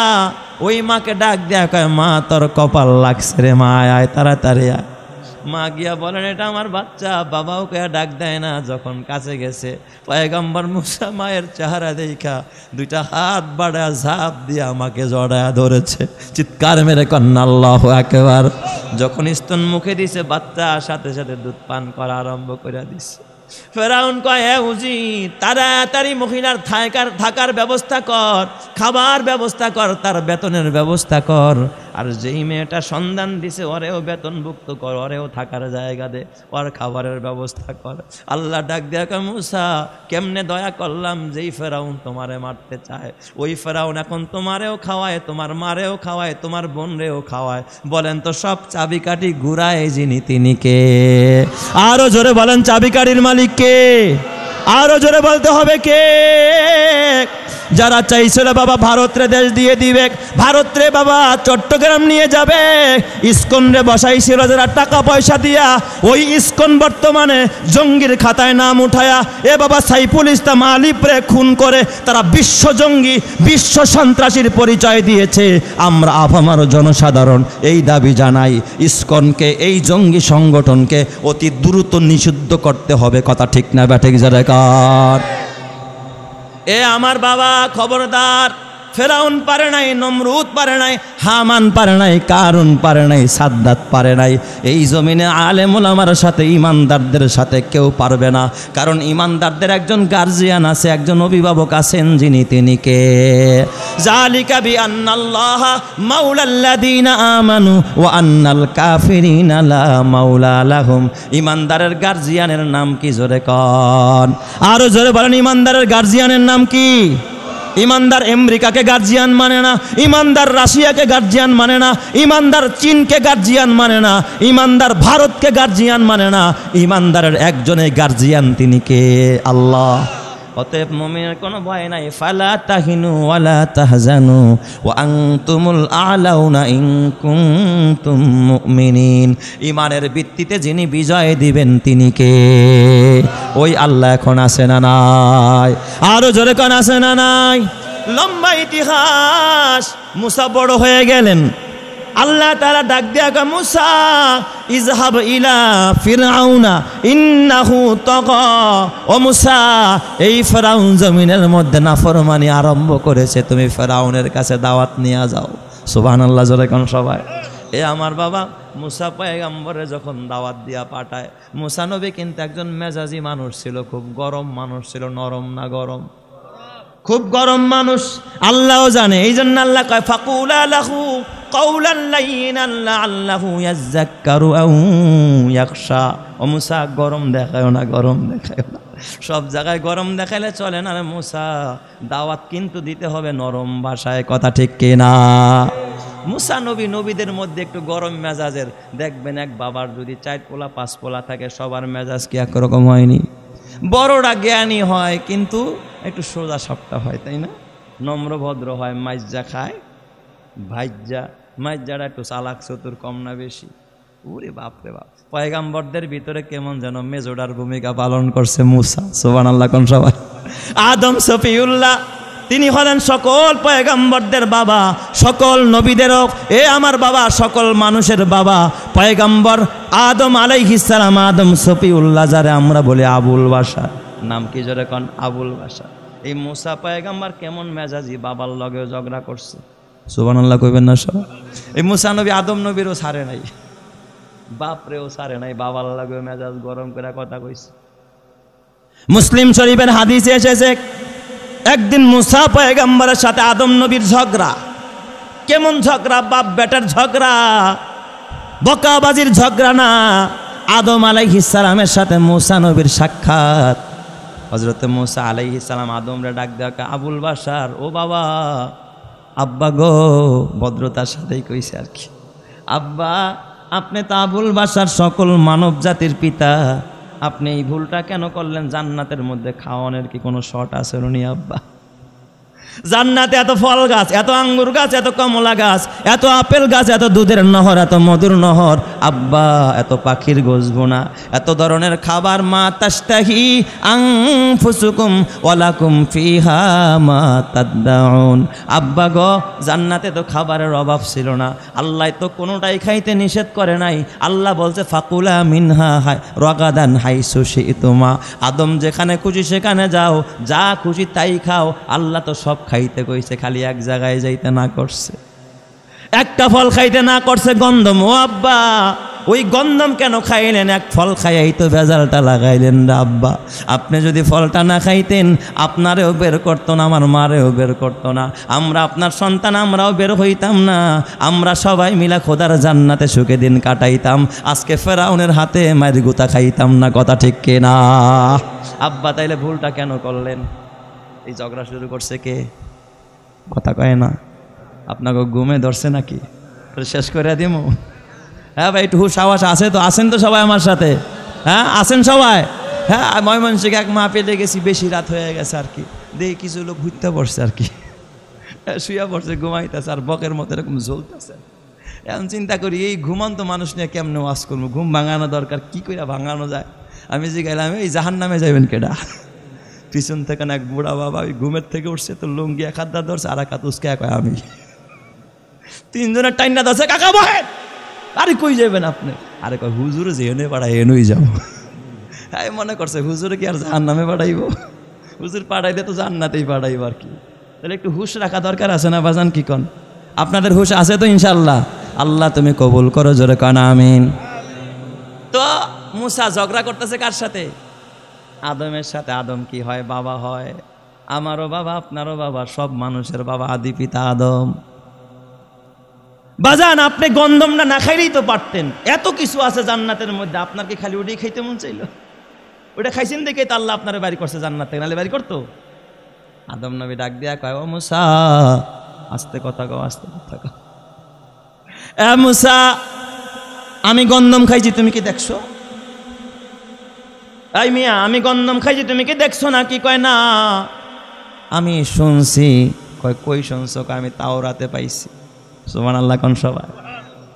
ওই মাকে ডাক দেয়া কয়, মা তোর কপাল লাগছে রে, মা আয় তাড়াতাড়ি আয়। মা গিয়া বলেন, এটা আমার বাচ্চা। বাবাও কে ডাক দেয় না। যখন কাছে গেছে পয়গম্বর মুসা মায়ের চেহারা দেখা দুইটা হাত বাড়ায় ঝাঁপ দিয়ে আমাকে জড়ায় ধরেছে। চিৎকার মেরে কন্যা আল্লাহু আকবার। যখন স্তন মুখে দিছে বাচ্চা সাথে সাথে দুধ পান করা আরম্ভ করে দিছে। ফেরাউন কয়, হে উজির, তাড়াতাড়ি মহিলার থাকার ব্যবস্থা কর, খাবার ব্যবস্থা কর, তার বেতনের ব্যবস্থা কর। আর যেই মেয়েটা সন্ধান দিছে ওরেও বেতনভুক্ত কর, ওরেও থাকার জায়গা দে, ওর খাবারের ব্যবস্থা কর। আল্লাহ ডাক দেয়া, মুসা কেমনে দয়া করলাম, যেই ফেরাউন তোমারে মারতে চায় ওই ফেরাউন এখন তোমারেও খাওয়ায়, তোমার মারেও খাওয়ায়, তোমার বোনরেও খাওয়ায়। বলেন তো সব চাবিকাঠি ঘুরায় যিনি, তিনি কে? আরো জোরে বলেন, চাবিকাঠির মালিক কে? আরো জোরে বলতে হবে কে? যারা চাইছিল বাবা ভারতরে দেশ দিয়ে দিবে, ভারতরে বাবা চট্টগ্রাম নিয়ে যাবে, ইসকন রে বসাইছিল যারা টাকা পয়সা দিয়া, ওই ইসকন বর্তমানে জঙ্গির খাতায় নাম উঠায়া এ বাবা সাইফুল ইসলাম আলিফরে খুন করে তারা বিশ্ব জঙ্গি, বিশ্ব সন্ত্রাসীর পরিচয় দিয়েছে। আমরা আপামর জনসাধারণ এই দাবি জানাই, ইসকনকে, এই জঙ্গি সংগঠনকে অতি দ্রুত নিষিদ্ধ করতে হবে। কথা ঠিক না ব্যাঠিক যারা কার? এ আমার বাবা খবরদার, ফেরাউন পারে নাই, নমরুদ পারে নাই, হামান পারে নাই, কারুন পারে নাই, সাদ্দাত পারে নাই। এই জমিনে আলেম ওলামার সাথে, ইমানদারদের সাথে কেউ পারবে না। কারণ ইমানদারদের একজন গার্জিয়ান আছে, একজন অভিভাবক আছেন, যিনি তিনি কে? যালিকা বিআন্নাল্লাহা মাওলাল্লাযীনা আমানু ওয়া আন্নাল কাফিরিনা লা মাওলা লাহুম। ইমানদারের গার্জিয়ানের নাম কি? জোরে কন, আরো জোরে বলেন, ইমানদারের গার্জিয়ানের নাম কি? ইমানদার আমেরিকাকে গার্জিয়ান মানে না, ইমানদার রাশিয়াকে গার্জিয়ান মানে না, ইমানদার চীনকে গার্জিয়ান মানে না, ইমানদার ভারতকে গার্জিয়ান মানে না। ইমানদারের একজনের গার্জিয়ান, তিনি কে? আল্লাহ। অতএব মুমিনের কোনো ভয় নাই। ফালা তাহিনু ওয়ালা তাহজানু ওয়া আনতুমুল আ'লাউনা ইন কুনতুম মুমিনিন। ইমানের ভিত্তিতে যিনি বিজয় দিবেন তিনি কে? ওই আল্লাহ এখন আছে না নাই? আরো জোরে কোন আছে না নাই? লম্বা ইতিহাস। মুসা বড় হয়ে গেলেন, আল্লাহ তাআলা ডাক দেয়া কয়, মুসা ইযহাব ইলা ফিরআউনা ইন্নাহু তাগা। ও মুসা, এই ফেরাউন জমিনের মধ্যে নাফরমানি আরম্ভ করেছে, তুমি ফেরাউনের কাছে দাওয়াত নিয়ে যাও। সুবহানাল্লাহ, জোরে কোন সবাই। এ আমার বাবা, মুসা পয়গম্বরে যখন দাওয়াত দিয়া পাঠায়, মুসা নবী কিন্তু একজন মেজাজি মানুষ ছিল, খুব গরম মানুষ ছিল। নরম না গরম? খুব গরম মানুষ, আল্লাহও জানে। এই জন্য আল্লাহ কয়, ফাকুলা লাহু কাওলান লাইয়িনান লাআল্লাহু ইয়াযাক্কারু আও ইয়াখশা। ও মুসা, গরম দেখায়ও না, গরম দেখায়ও না। সব জায়গায় গরম দেখাইলে চলে না রে মুসা, দাওয়াত কিন্তু দিতে হবে নরম ভাষায়। কথা ঠিক কিনা? মুসা নবী, নবীদের মধ্যে একটু গরম মেজাজের। দেখবেন এক বাবার যদি 4 পোলা 5 পোলা থাকে, সবার মেজাজ কি একরকম হয়নি? বড়রা জ্ঞানী হয় কিন্তু একটু সোজা সাপটা হয়, তাই না? নম্র ভদ্র হয়, মাইজা খায়, মাইজারা একটু চালাক চতুর, কম না বেশি? ওরে বাপরে বাপ, পয়গাম্বরদের ভিতরে কেমন যেন মেজোডার ভূমিকা পালন করছে মুসা। সুবহানাল্লাহ কোন সবাই। আদম সফিউল্লাহ, তিনি হলেন সকল পয়গাম্বরদের বাবা, সকল নবীদেরও এ আমার বাবা, সকল মানুষের বাবা পয়গাম্বর আদম আলাইহিস সালাম। আদম সফিউল্লাহ, যারে আমরা বলি আবুল বাশার। নাম কি জোরে কোন? আবুল বাশার। এই মুসা পয়গাম্বর কেমন মেজাজি, বাবার লগেও ঝগড়া করছে। সুবহানাল্লাহ কইবেন না সব? এই মুসা নবী আদম নবীরও ছাড়ে নাই, বাপরেও ছাড়ে নাই, বাবার লগেও মেজাজ গরম করে কথা কইছে। মুসলিম শরীফের হাদিসে এসেছে, একদিন মুসা পয়গম্বরের সাথে আদম নবীর ঝগড়া। কেমন ঝগড়া? বাপ বেটার ঝগড়া, বকাবাজির ঝগড়া না। আদম আলাইহিস সালামের সাথে মুসা নবীর সাক্ষাৎ। হযরত মুসা আলাইহিস সালাম আদমরে ডাক দেয়া, আবুল বাশার, ও বাবা। আব্বা গো, ভদ্রতার সাথেই কইছে আর কি। আব্বা, আপনি তো আবুল বাশার, সকল মানব জাতির পিতা। আপনি এই ভুলটা কেন করলেন? জান্নাতের মধ্যে খাওয়ানোর কি কোনো শর্ট আছে নি আব্বা? জান্নাতে এত ফল গাছ, এত আঙ্গুর গাছ, এত কমলা গাছ, এত আপেল গাছ, এত দুধের নহর, এত মধুর নহর আব্বা, এত পাখির গোসবোনা, এত ধরনের খাবার। মা তাশতাহি আনফুসুকুম ওয়ালাকুম ফিহা মা তাদদাউন। আব্বা গো, জান্নাতে তো খাবারের অভাব ছিল না, আল্লাহ তো কোনোটাই খাইতে নিষেধ করে নাই। আল্লাহ বলছে ফাকুলা মিনহা রাগাদান হাইসু শিতুমা। আদম যেখানে খুশি সেখানে যাও, যা খুশি তাই খাও। আল্লাহ তো সব খাইতে কইছে, খালি এক জায়গায় যাইতে না করছে, একটা ফল খাইতে না করছে, গন্ধম। ও আব্বা, ওই গন্ধম কেন খাইলেন? এক ফল খাইয়াই তো ভেজালটা লাগাইলেন রে আব্বা। আপনি যদি ফলটা না খাইতেন, আপনারেও বের করতো না, আমার মারেও বের করতো না, আমরা আপনার সন্তান আমরাও বের হইতাম না, আমরা সবাই মিলা খোদার জান্নাতে সুখে দিন কাটাইতাম। আজকে ফেরাউনের হাতে মায়ের গুতা খাইতাম না। কথা ঠিক কিনা আব্বা? তাইলে ভুলটা কেন করলেন? এই ঝগড়া শুরু করছে কে? কথা কয় না? আপনাকে ঘুমে ধরছে নাকি? শেষ করে দিব? হ্যাঁ ভাই, একটু সাহস আছে তো? আসেন তো সবাই আমার সাথে? হ্যাঁ আসেন সবাই। হ্যাঁ, ময়মনসিংহে এক মাহফিলে গেছি, বেশি রাত হয়ে গেছে আর কি, দেখি কিছু লোক ঘুরতে পড়ছে আর কি, শুয়া পড়ছে, ঘুমাইতেছে আর বকের মতো এরকম জ্বলতেছে। এখন চিন্তা করি, এই ঘুমন্ত মানুষ নিয়ে কেমনে ওয়াজ করবো? ঘুম ভাঙানো দরকার, কি করে ভাঙানো যায়? আমি যে গেলাম, এই জাহান্নামে যাবেন কেডা? পিছন থেকে না এক বুড়া বাবা ওই ঘুমের থেকে উঠছে, তো লুঙ্গি এক হাত ধরছে, আর এক হাত উস্কে কয় আমি। তিনজনের টাইনা ধরছে, কাকা বহেন। আরে কই যাবেন আপনি? আরে কয় হুজুরে যে এনে পাঠাই এনই যাবো। হ্যাঁ, মনে করছে হুজুরে কি আর জাহান্নামে পাঠাইব? হুজুর পাঠাইলে তো জান্নাতেই পাঠাইব আর কি। তাহলে একটু হুশ রাখা দরকার আছে না বাজান? কি কন? আপনাদের হুশ আছে তো ইনশাল্লাহ? আল্লাহ তুমি কবুল করো, জোরে কানা আমিন। তো মুসা ঝগড়া করতেছে কার সাথে? আদমের সাথে। আদম কি হয়? বাবা হয়। আমারও বাবা, আপনারও বাবা, সব মানুষের বাবা, আদি পিতা আদম। বাজান, আপনি গন্ধমটা না খাইলেই তো পারতেন, এত কিছু আছে জান্নাতের মধ্যে, আপনার কি খালি ওটাই খাইতে মন চাইল? ওটা খাইছেন দেখে তো আল্লাহ আপনার বাড়ি করছে জান্নাত থেকে, নাহলে বাড়ি করতো? আদম নবী ডাক দিয়া কয়, ও মুসা, আস্তে কথা কও, আস্তে কথা কও। এ মুসা, আমি গন্ধম খাইছি, তুমি কি দেখছো? এই মিয়া, আমি গন্ধম খাইছি, তুমি কি দেখছো না? কি কয়, না আমি শুনছি। কয় কই শুনছো? কয় আমি তাওরাতে পাইছি। সুবহানাল্লাহ কোন সবাই?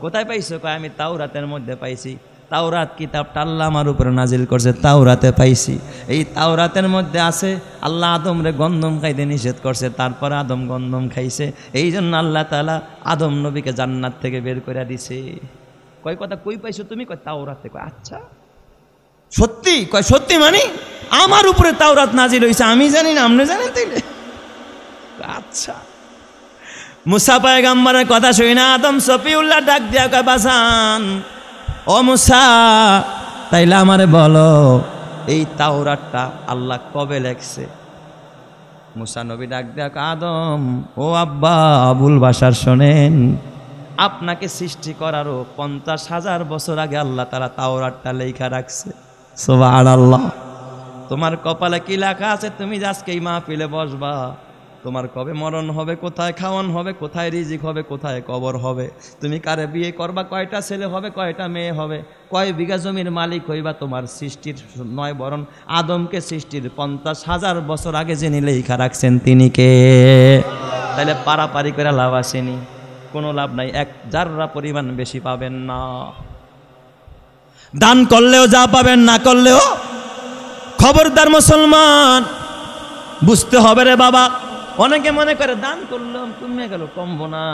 কোথায় পাইছো? কয় আমি তাওরাতের মধ্যে পাইছি। তাওরাত কিতাবটা আল্লাহ আমার উপরে নাজিল করছে, তাওরাতে পাইছি। এই তাওরাতের মধ্যে আছে আল্লাহ আদমরে গন্ধম খাইতে নিষেধ করছে, তারপরে আদম গন্ধম খাইছে, এই জন্য আল্লাহ তাআলা আদম নবীকে জান্নাত থেকে বের করে দিছে। কয় কথা কই পাইছো তুমি? কয় তাওরাতে। কয় আচ্ছা সত্যি? কয় সত্যি মানে আমার উপরে তাওরাত নাজিল হইছে, আমি জানি না, আপনি জানেন? তাইলে আচ্ছা। মুসা পয়গম্বরের কথা শুই না আদম সফিউল্লাহ ডাক দিয়া কয়, বাসান ও মুসা, তাইলে আমারে বলো এই তাওরাতটা আল্লাহ কবে লেখছে? মুসা নবী ডাক দিয়া কয়, আদম ও আব্বা আবুল বাশার শোনেন, আপনাকে সৃষ্টি করারও 50,000 বছর আগে আল্লাহ তাআলা তাওরাতটা লেখা রাখছে। সুবহানাল্লাহ। তোমার কপালে কি লেখা আছে? তুমি আজকে এই মাহফিলে বসবা, তোমার কবে মরণ হবে, কোথায় খাওয়ান হবে, কোথায় রিজিক হবে, কোথায় কবর হবে, তুমি কারে বিয়ে করবা, কয়টা ছেলে হবে, কয়টা মেয়ে হবে, কয় বিঘা জমির মালিক হইবা, তোমার সৃষ্টির নয় বরং আদমকে সৃষ্টির 50,000 বছর আগে যিনি লেখা রাখছেন তিনি কে? তাহলে পারাপারি করে লাভ আসেনি, কোনো লাভ নাই, এক জাররা পরিমাণ বেশি পাবেন না। দান করলেও যা পাবেন, না করলেও। খবরদার মুসলমান, বুঝতে হবে রে বাবা। অনেকে মনে করে দান করলাম কমে গেল, কমবো না।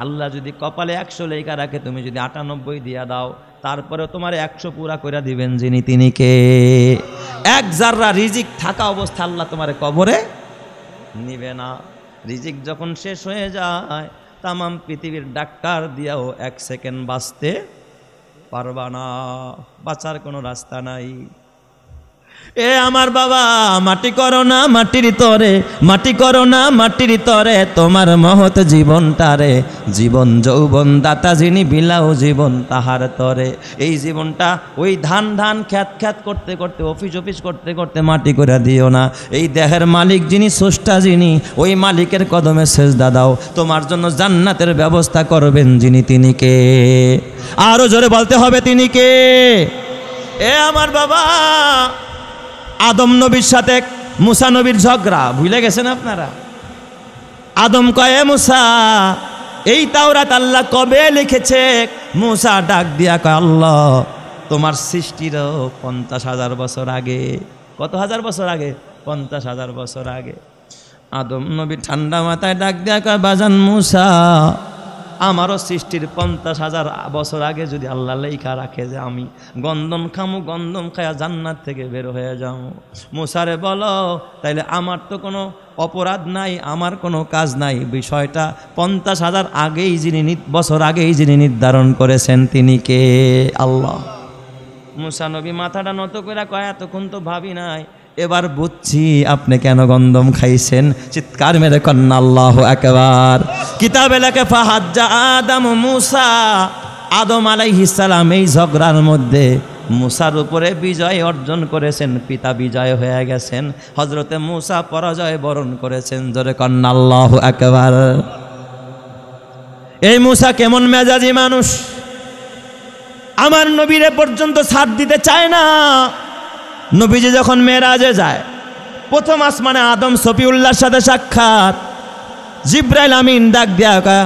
আল্লাহ যদি কপালে 100 লেখা রাখে, তুমি যদি 98 দিয়া দাও, তারপরে তোমার 100 পুরা করে দিবেন যিনি তিনি কে? এক জাররা রিজিক থাকা অবস্থা আল্লাহ তোমার কবরে নিবে না। রিজিক যখন শেষ হয়ে যায়, তামাম পৃথিবীর ডাক্তার দিয়াও 1 সেকেন্ড বাঁচতে পারবা না, বাঁচার কোনো রাস্তা নাই। এ আমার বাবা, মাটি করো না মাটির তরে, মাটি করো না মাটির তরে তোমার মহৎ জীবনটারে, জীবন যৌবন দাতা যিনি বিলাও জীবন তাহার তরে। এই জীবনটা ওই ধান ধান খ্যাত খ্যাত করতে করতে, অফিস অফিস করতে করতে মাটি করে দিও না। এই দেহের মালিক যিনি, স্রষ্টা যিনি, ওই মালিকের কদমে সেজদা দাও। তোমার জন্য জান্নাতের ব্যবস্থা করবেন যিনি তিনি কে? আরো জোরে বলতে হবে তিনি কে? এ আমার বাবা, আদম নবীর সাথে মুসা নবীর ঝগড়া ভুলে গেছেন আপনারা? আদম কয়, এ মুসা, এই তাওরাত আল্লাহ কবে লিখেছে? মুসা ডাক দিয়া কয়, আল্লাহ তোমার সৃষ্টিরও 50,000 বছর আগে। কত হাজার বছর আগে? 50,000 বছর আগে। আদম নবী ঠান্ডা মাথায় ডাক দিয়া কয়, বাজান মুসা, আমারও সৃষ্টির 50,000 বছর আগে যদি আল্লাহ লেখা রাখে যে আমি গন্ধম খামু, গন্ধম খায়া জান্নাত থেকে বের হয়ে যাবো, মুসারে বলো তাইলে আমার তো কোনো অপরাধ নাই, আমার কোনো কাজ নাই, বিষয়টা 50,000 আগেই বছর আগেই যিনি নির্ধারণ করেছেন তিনি কে? আল্লাহ। মুসা নবী মাথাটা নত করে কয়, এতক্ষণ তো ভাবি নাই, এবার বুঝছি আপনি কেন গন্ধম খাইছেন। চিৎকার মেরে কন্যা আল্লাহু আকবার। কিতাবে লেখে ফাহাজ্জা আদম মুসা, আদম আলাইহিস সালাম এই ঝগড়ার মধ্যে মুসার উপরে বিজয় অর্জন করেছেন, পিতা বিজয় হয়ে গেছেন, হযরতে মুসা পরাজয় বরণ করেছেন। জোরে কন্যা আল্লাহু আকবার। এই মুসা কেমন মেজাজি মানুষ, আমার নবীরে পর্যন্ত ছাড় দিতে চায় না। নবীজি যখন মেরাজে যায়, প্রথম আসমানে আদম সফিউল্লাহর সাথে সাক্ষাৎ। জিব্রাইল আমিন ডাক দিয়া কয়,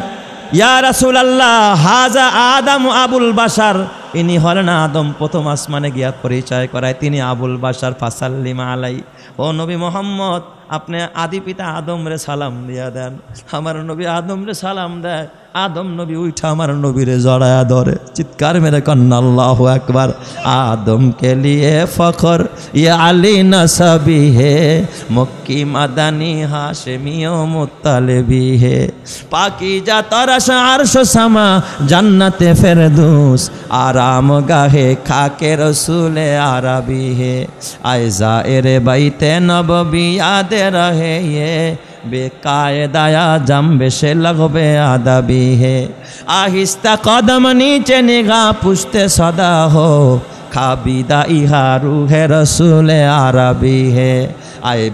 ইয়া রাসূলুল্লাহ, হাজা আদম আবুল বাশার, ইনি হলেন আদম। প্রথম আসমানে গিয়া পরিচয় করায়, তিনি আবুল বাশার, ফাসাল্লিম আলাই। ও নবী মোহাম্মদ, আপনি আদি পিতা আদম রে সালাম দিয়া দেন। আমার নবী আদম রে সালাম দেয়। আদম নবী উঠা আমার নবীরে জড়ায়া ধরে। চিৎকার মেরে কন্না আল্লাহু আকবার। আদম কে লিয়ে ফখর ইয়া আলী নসবি হে, মক্কি মাদানী হাশেমি ও মুত্তালিবি হে, পাকিজা তরস আরশ সামা জান্নাতে ফেরদৌস, আরাম গাহে খাকে রসুলে আরবি হে, আয় জায়েরে বাইতে নববী याद रहे ये बेकायदाया जम्बे से लगबे आदबी है, आहिस्ता कदम नीचे निगाह पुश्ते सदा हो, खाबिदा इहा रूह रसूल आरबी है, आए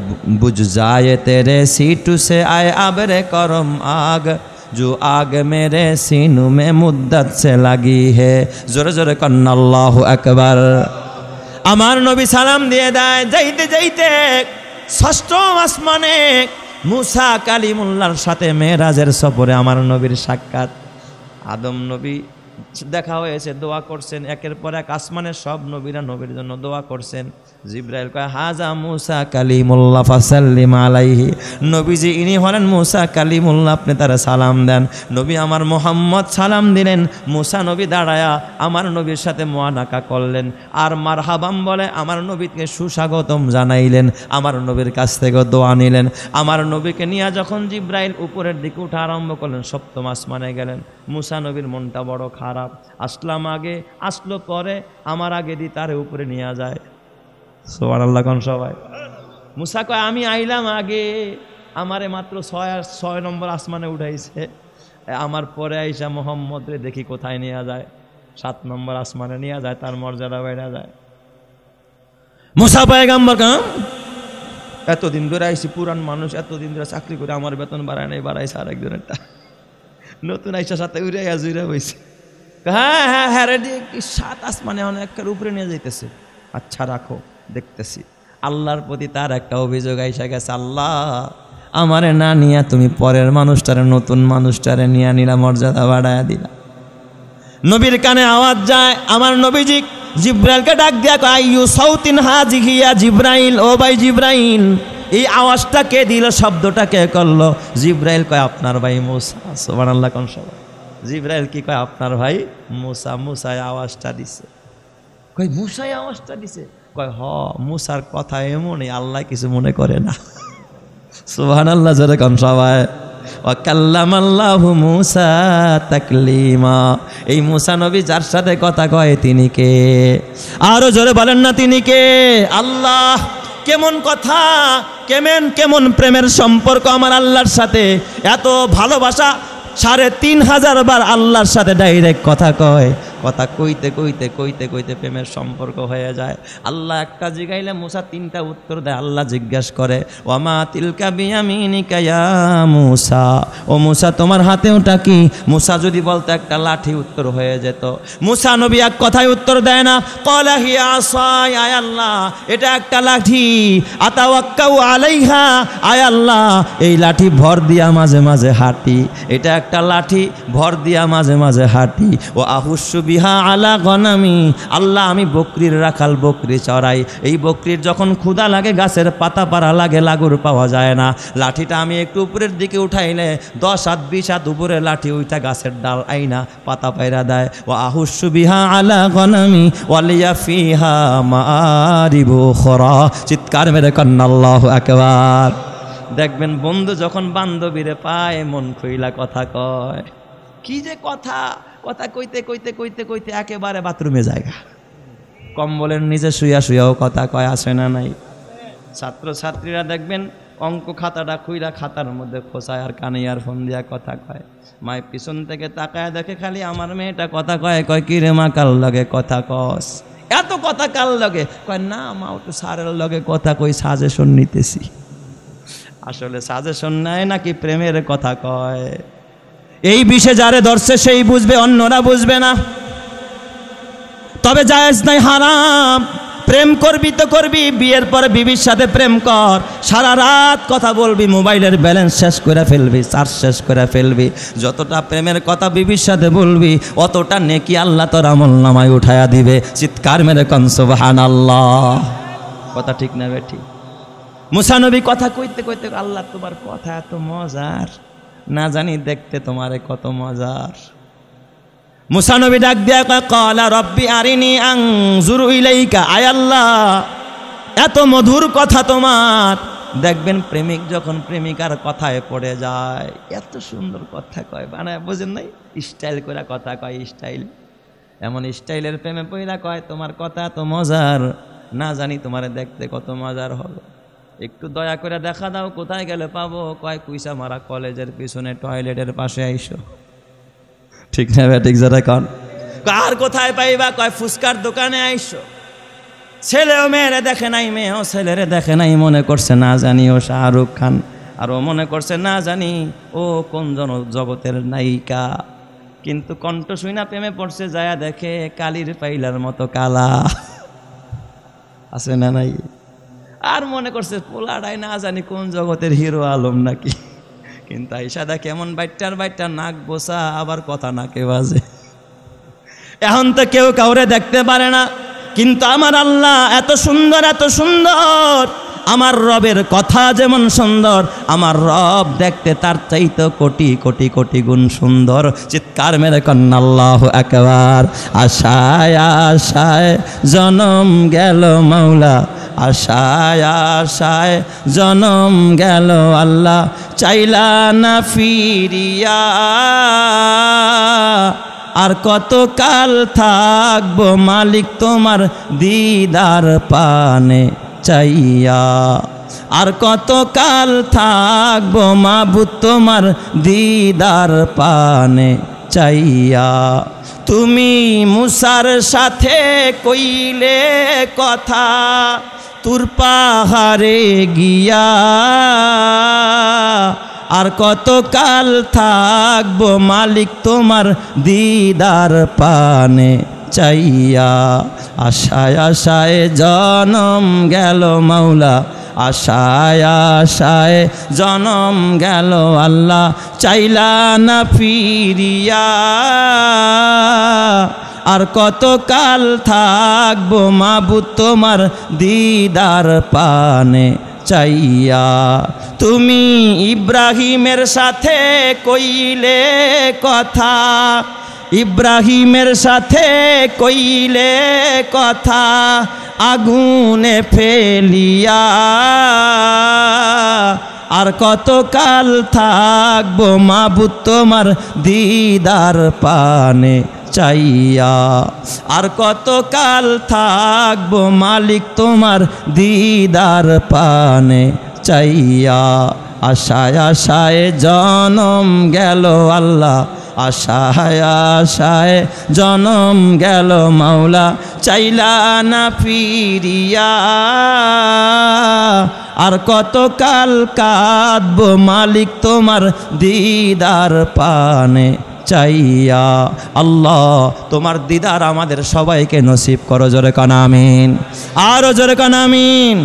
बुझ जाए तेरे सीटू से आए अबरे करम आग, जो आग मेरे सीनू में मुद्दत से लगी है। जोरे जोरे कन्ना अल्लाहु अकबर। আমার নবী সালাম দিয়ে দেয়। যাইতে যাইতে ষষ্ঠ আসমানে মুসা কালিমুল্লাহর সাথে মেরাজের সফরে আমার নবীর সাক্ষাৎ। আদম নবী দেখা হয়েছে, দোয়া করছেন, একের পর এক আসমানের সব নবীরা নবীর জন্য দোয়া করছেন। জিব্রাইল কয়, হাজা মুসা কালিমুল্লাহ ফাসাল্লিম আলাইহি, নবীজি ইনি হলেন মুসা কালিমুল্লাহ, আপনি তারা সালাম দেন। নবী আমার মোহাম্মদ সালাম দিলেন। মুসা নবী দাঁড়ায়া আমার নবীর সাথে মুআনাকা করলেন, আর মারহাবাম বলে আমার নবীকে সুস্বাগতম জানাইলেন, আমার নবীর কাছ থেকে দোয়া নিলেন। আমার নবীকে নিয়ে যখন জিব্রাইল উপরের দিকে উঠা আরম্ভ করলেন, সপ্তম আসমানে গেলেন। মুসা নবীর মনটা বড় খারাপ, আসলাম আগে, আসলো পরে, আমার আগে দিয়ে তারে উপরে নিয়ে যায়। সুবহানাল্লাহ কোন সবাই। মুসা কয়, আমি আইলাম আগে, আমারে মাত্র 6 নম্বর আসমানে উঠাইছে, আমার পরে আইসা মোহাম্মদ রে দেখি কোথায় নিয়ে যায়, 7 নম্বর আসমানে নিয়ে যায়, তার মর্যাদা বেড়ে যায়। মুসা পয়গম্বর কাম, এতদিন ধরে আইসি, পুরান মানুষ, এতদিন ধরে চাকরি করে আমার বেতন বাড়ায় নাই, বাড়াইছে আরেকজনেরটা, নতুন আইসা সাথে উড়ে জুড়ে বইছে। হ্যাঁ হ্যাঁ হ্যাঁ রেডি, 7 আসমানে অনেকের উপরে নিয়ে যাইতেছে। আচ্ছা রাখো, দেখতেছি। আল্লাহর প্রতি তার একটা অভিযোগ আইসা গেছে, আল্লাহ আমারে না নিয়া তুমি পরের মানুষটারে, নতুন মানুষটারে নিয়ে নিলা, মর্যাদা বাড়ায়া দিলা। নবীর কানে আওয়াজ যায়, আমার নবীজি জিব্রাইলকে ডাক দিয়া কয়, আইয়ু সাউতিন হাযিহি ইয়া জিব্রাইল, ও ভাই জিব্রাইল, এই আওয়াজটা কে দিল, শব্দটা কে করলো? জিব্রাইল কয়, আপনার ভাই মুসা। সুবহানাল্লাহ কোন সবাই। জিব্রাইল কি কয়, আপনার ভাই মুসা। মুসাই আওয়াজটা দিছে। কয় মুসাই আওয়াজটা দিছে? কয় হ, মুসার কথা এমনই, আল্লাহ কিছু মনে করে না। সুবহানাল্লাহ জোরে কোন সবাই। ওয়া কাল্লামাল্লাহু মুসা তাকলিমা, এই মুসা নবী যার সাথে কথা কয় তিনি কে? আরো জোরে বলেন না, তিনি কে? আল্লাহ। কেমন কথা, কেমন প্রেমের সম্পর্ক আমার আল্লাহর সাথে, এত ভালোবাসা। 3500 বার আল্লাহর সাথে ডাইরেক্ট কথা কয়। কথা কইতে কইতে কইতে কইতে প্রেমের সম্পর্ক হয়ে যায়। আল্লাহ একটা জিগাইলে মুসা তিনটা উত্তর দেয়। আল্লাহ জিজ্ঞেস করে, ওয়ামা তিলকা বিয়ামিনিকা ইয়া মুসা, ও মুসা তোমার হাতে ওটা কি? মুসা যদি বলতো একটা লাঠি, উত্তর হয়ে যেত। মুসা নবী এক কথায় উত্তর দেয় না। ক্বালা হিয়া আসাই, আয় আল্লাহ এটা একটা লাঠি। আতাওয়াক্কাউ আলাইহা, আয় আল্লাহ এই লাঠি ভর দিয়া মাঝে মাঝে হাঁটি। এটা একটা লাঠি, ভর দিয়া মাঝে মাঝে হাঁটি। ও আহুস্সু বিহা আলা গনামি, আল্লাহ আমি বকরির রাখাল, বকরি চড়াই। এই বকরির যখন ক্ষুধা লাগে, গাছের পাতা পাড়া লাগে, লাগুর পাওয়া যায় না, লাঠিটা আমি একটু উপরের দিকে উঠাইলে 10 হাত 20 হাত উপরে লাঠি উঠা গাছের ডাল আইনা পাতা পায়রা দেয়। ও আহুস্সু বিহা আলা গনামি ওয়ালিয়া ফিহা মারিবু খরা। চিৎকার মেরে কন্না আল্লাহু আকবার। দেখবেন বন্ধু যখন বান্ধবীরে পায় মন খুইলা কথা কয়। কি যে কথা, কথা কইতে কইতে কইতে কইতে একেবারে বাথরুমে জায়গা, কম্বলের নিচে শুয়া শুয়াও কথা কয়, আসে না নাই? ছাত্র ছাত্রীরা দেখবেন অঙ্ক খাতাটা খুইলা খাতার মধ্যে খোঁচায় আর কানে ইয়ারফোন দিয়া কথা কয়। মায়ের পিছন থেকে তাকায় দেখে খালি আমার মেয়েটা কথা কয়। কয় কি রে মা, কাল লগে কথা কস? এত কথা কাল লগে? কয় না মা, একটু স্যারের লগে কথা কই, সাজেশন নিতেছি। আসলে সাজেশন নেয় নাকি প্রেমের কথা কয়? এই বিষয়ে যারে ধরছে সেই বুঝবে, অন্যরা বুঝবে না। তবে জায়েজ নাই, হারাম। প্রেম করবি তো করবি, বিয়ের পরে বিবির সাথে প্রেম কর, সারা রাত কথা বলবি, মোবাইলের ব্যালেন্স শেষ করে ফেলবি, চার্জ শেষ করে ফেলবি। যতটা প্রেমের কথা বিবির সাথে বলবি, অতটা নেকি আল্লাহ তোর আমলনামায় উঠায়া দিবে। চিৎকার মেরে কন সুবহানাল্লাহ। কথা ঠিক না বেঠি? মুসা নবী কথা কইতে কইতে, আল্লাহ তোমার কথা এত মজার, না জানি দেখতে তোমারে কত মজার। মুসা নবী ডাক দিয়া কয়, ক্বালা রব্বি আরিনি আনজুরু ইলাইকা, আয় আল্লাহ এত মধুর কথা তোমার। দেখবেন প্রেমিক যখন প্রেমিকার কথায় পড়ে যায়, এত সুন্দর কথা কয়, মানে বুঝেন নাই, স্টাইল করে কথা কয়, স্টাইল। এমন স্টাইলের প্রেমে পড়া কয়, তোমার কথা এত মজার, না জানি তোমারে দেখতে কত মজার হবে। একটু দয়া করে দেখা দাও, কোথায় গেলে পাবো? কয় কুইসা মারা কলেজের পিছনে টয়লেটের পাশে আইসো। ঠিক না ঠিক যারা কন? আর কোথায় পাইবা? কয় ফুচকার দোকানে আইসো। ছেলেও মেয়েরে দেখে নাই, মেয়েও ছেলেরে দেখে নাই, মনে করছে না জানি ও শাহরুখ খান, আর ও মনে করছে না জানি ও কোন জগতের নায়িকা। কিন্তু কণ্ঠ শুইনা প্রেমে পড়ছে, যায়া দেখে কালির পাইলার মতো কালা। আছে না নাই? আর মনে করছে পোলাডাই না জানি কোন জগতের হিরো আলম নাকি। কিন্তু আইসা কেমন বাইটার নাক বসা, আবার কথা নাকে বাজে। এখন তো কেউ কাউরে দেখতে পারে না, কিন্তু আমার আল্লাহ এত সুন্দর, এত সুন্দর। আমার রবের কথা যেমন সুন্দর, আমার রব দেখতে তার চাইতে কোটি কোটি কোটি গুণ সুন্দর। চিৎকার মেরে কন্না আল্লাহু আকবার। আশায় আশায় জনম গেল মাওলা, আশায় আশায় জনম গেল আল্লাহ, চাইলা না ফিরিয়া। আর কত কাল থাকবো মালিক তোমার দিদার পানে চাইয়া। আর কত কাল থাকবো মাবুদ তোমার দিদার পানে চাইয়া। তুমি মুসার সাথে কইলে কথা, তুর পাহাড়ে গিয়া। আর কত কাল থাকবো মালিক তোমার দিদার পানে চাইয়া। আশায় আশায় জনম গেল মাওলা, আশায় আশায় জনম গেল আল্লাহ, চাইলা না ফিরিয়া। আর কত কাল থাকবো মাবুদ তোমার দিদার পানে চাইয়া। তুমি ইব্রাহিমের সাথে কইলে কথা, ইব্রাহিমের সাথে কইলে কথা, আগুনে ফেলিয়া। আর কত কাল থাকবো মাবুদ তোমার দিদার পানে চাইয়া। আর কত কাল থাকবো মালিক তোমার দিদার পানে চাইয়া। আশায় আশায় জনম গেল আল্লাহ, আশায় আশায় জনম গেল মাওলা চাইলা না ফিরিয়া আর কত কাল কাঁদবো মালিক তোমার দিদার পানে চাইয়া আল্লাহ তোমার দিদার আমাদের সবাইকে নসিব করো জোরে কান আমিন আরো জোরে কান আমিন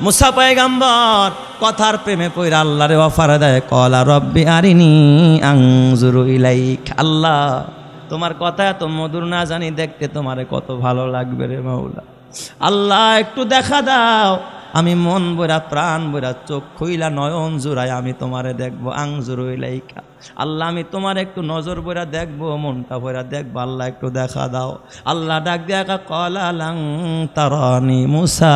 মুসা পয়গম্বর কথার প্রেমে পড়ে আল্লাহরে অফার দেয় কলা রব্বি আরিনি আনজুরু ইলাইক আল্লাহ তোমার কথা এত মধুর না জানি দেখতে তোমারে কত ভালো লাগবে রে মাওলা আল্লাহ একটু দেখা দাও আমি মন বইরা প্রাণ বইরা চোখ খুইলা নয়ন জুড়াই আমি তোমারে দেখবো আনজুরু ইলাইকা আল্লাহ আমি তোমার একটু নজর বইরা দেখবো মনটা বইরা দেখবো আল্লাহ একটু দেখা দাও আল্লাহ ডাক দেখা কলা লাং তারানি মুসা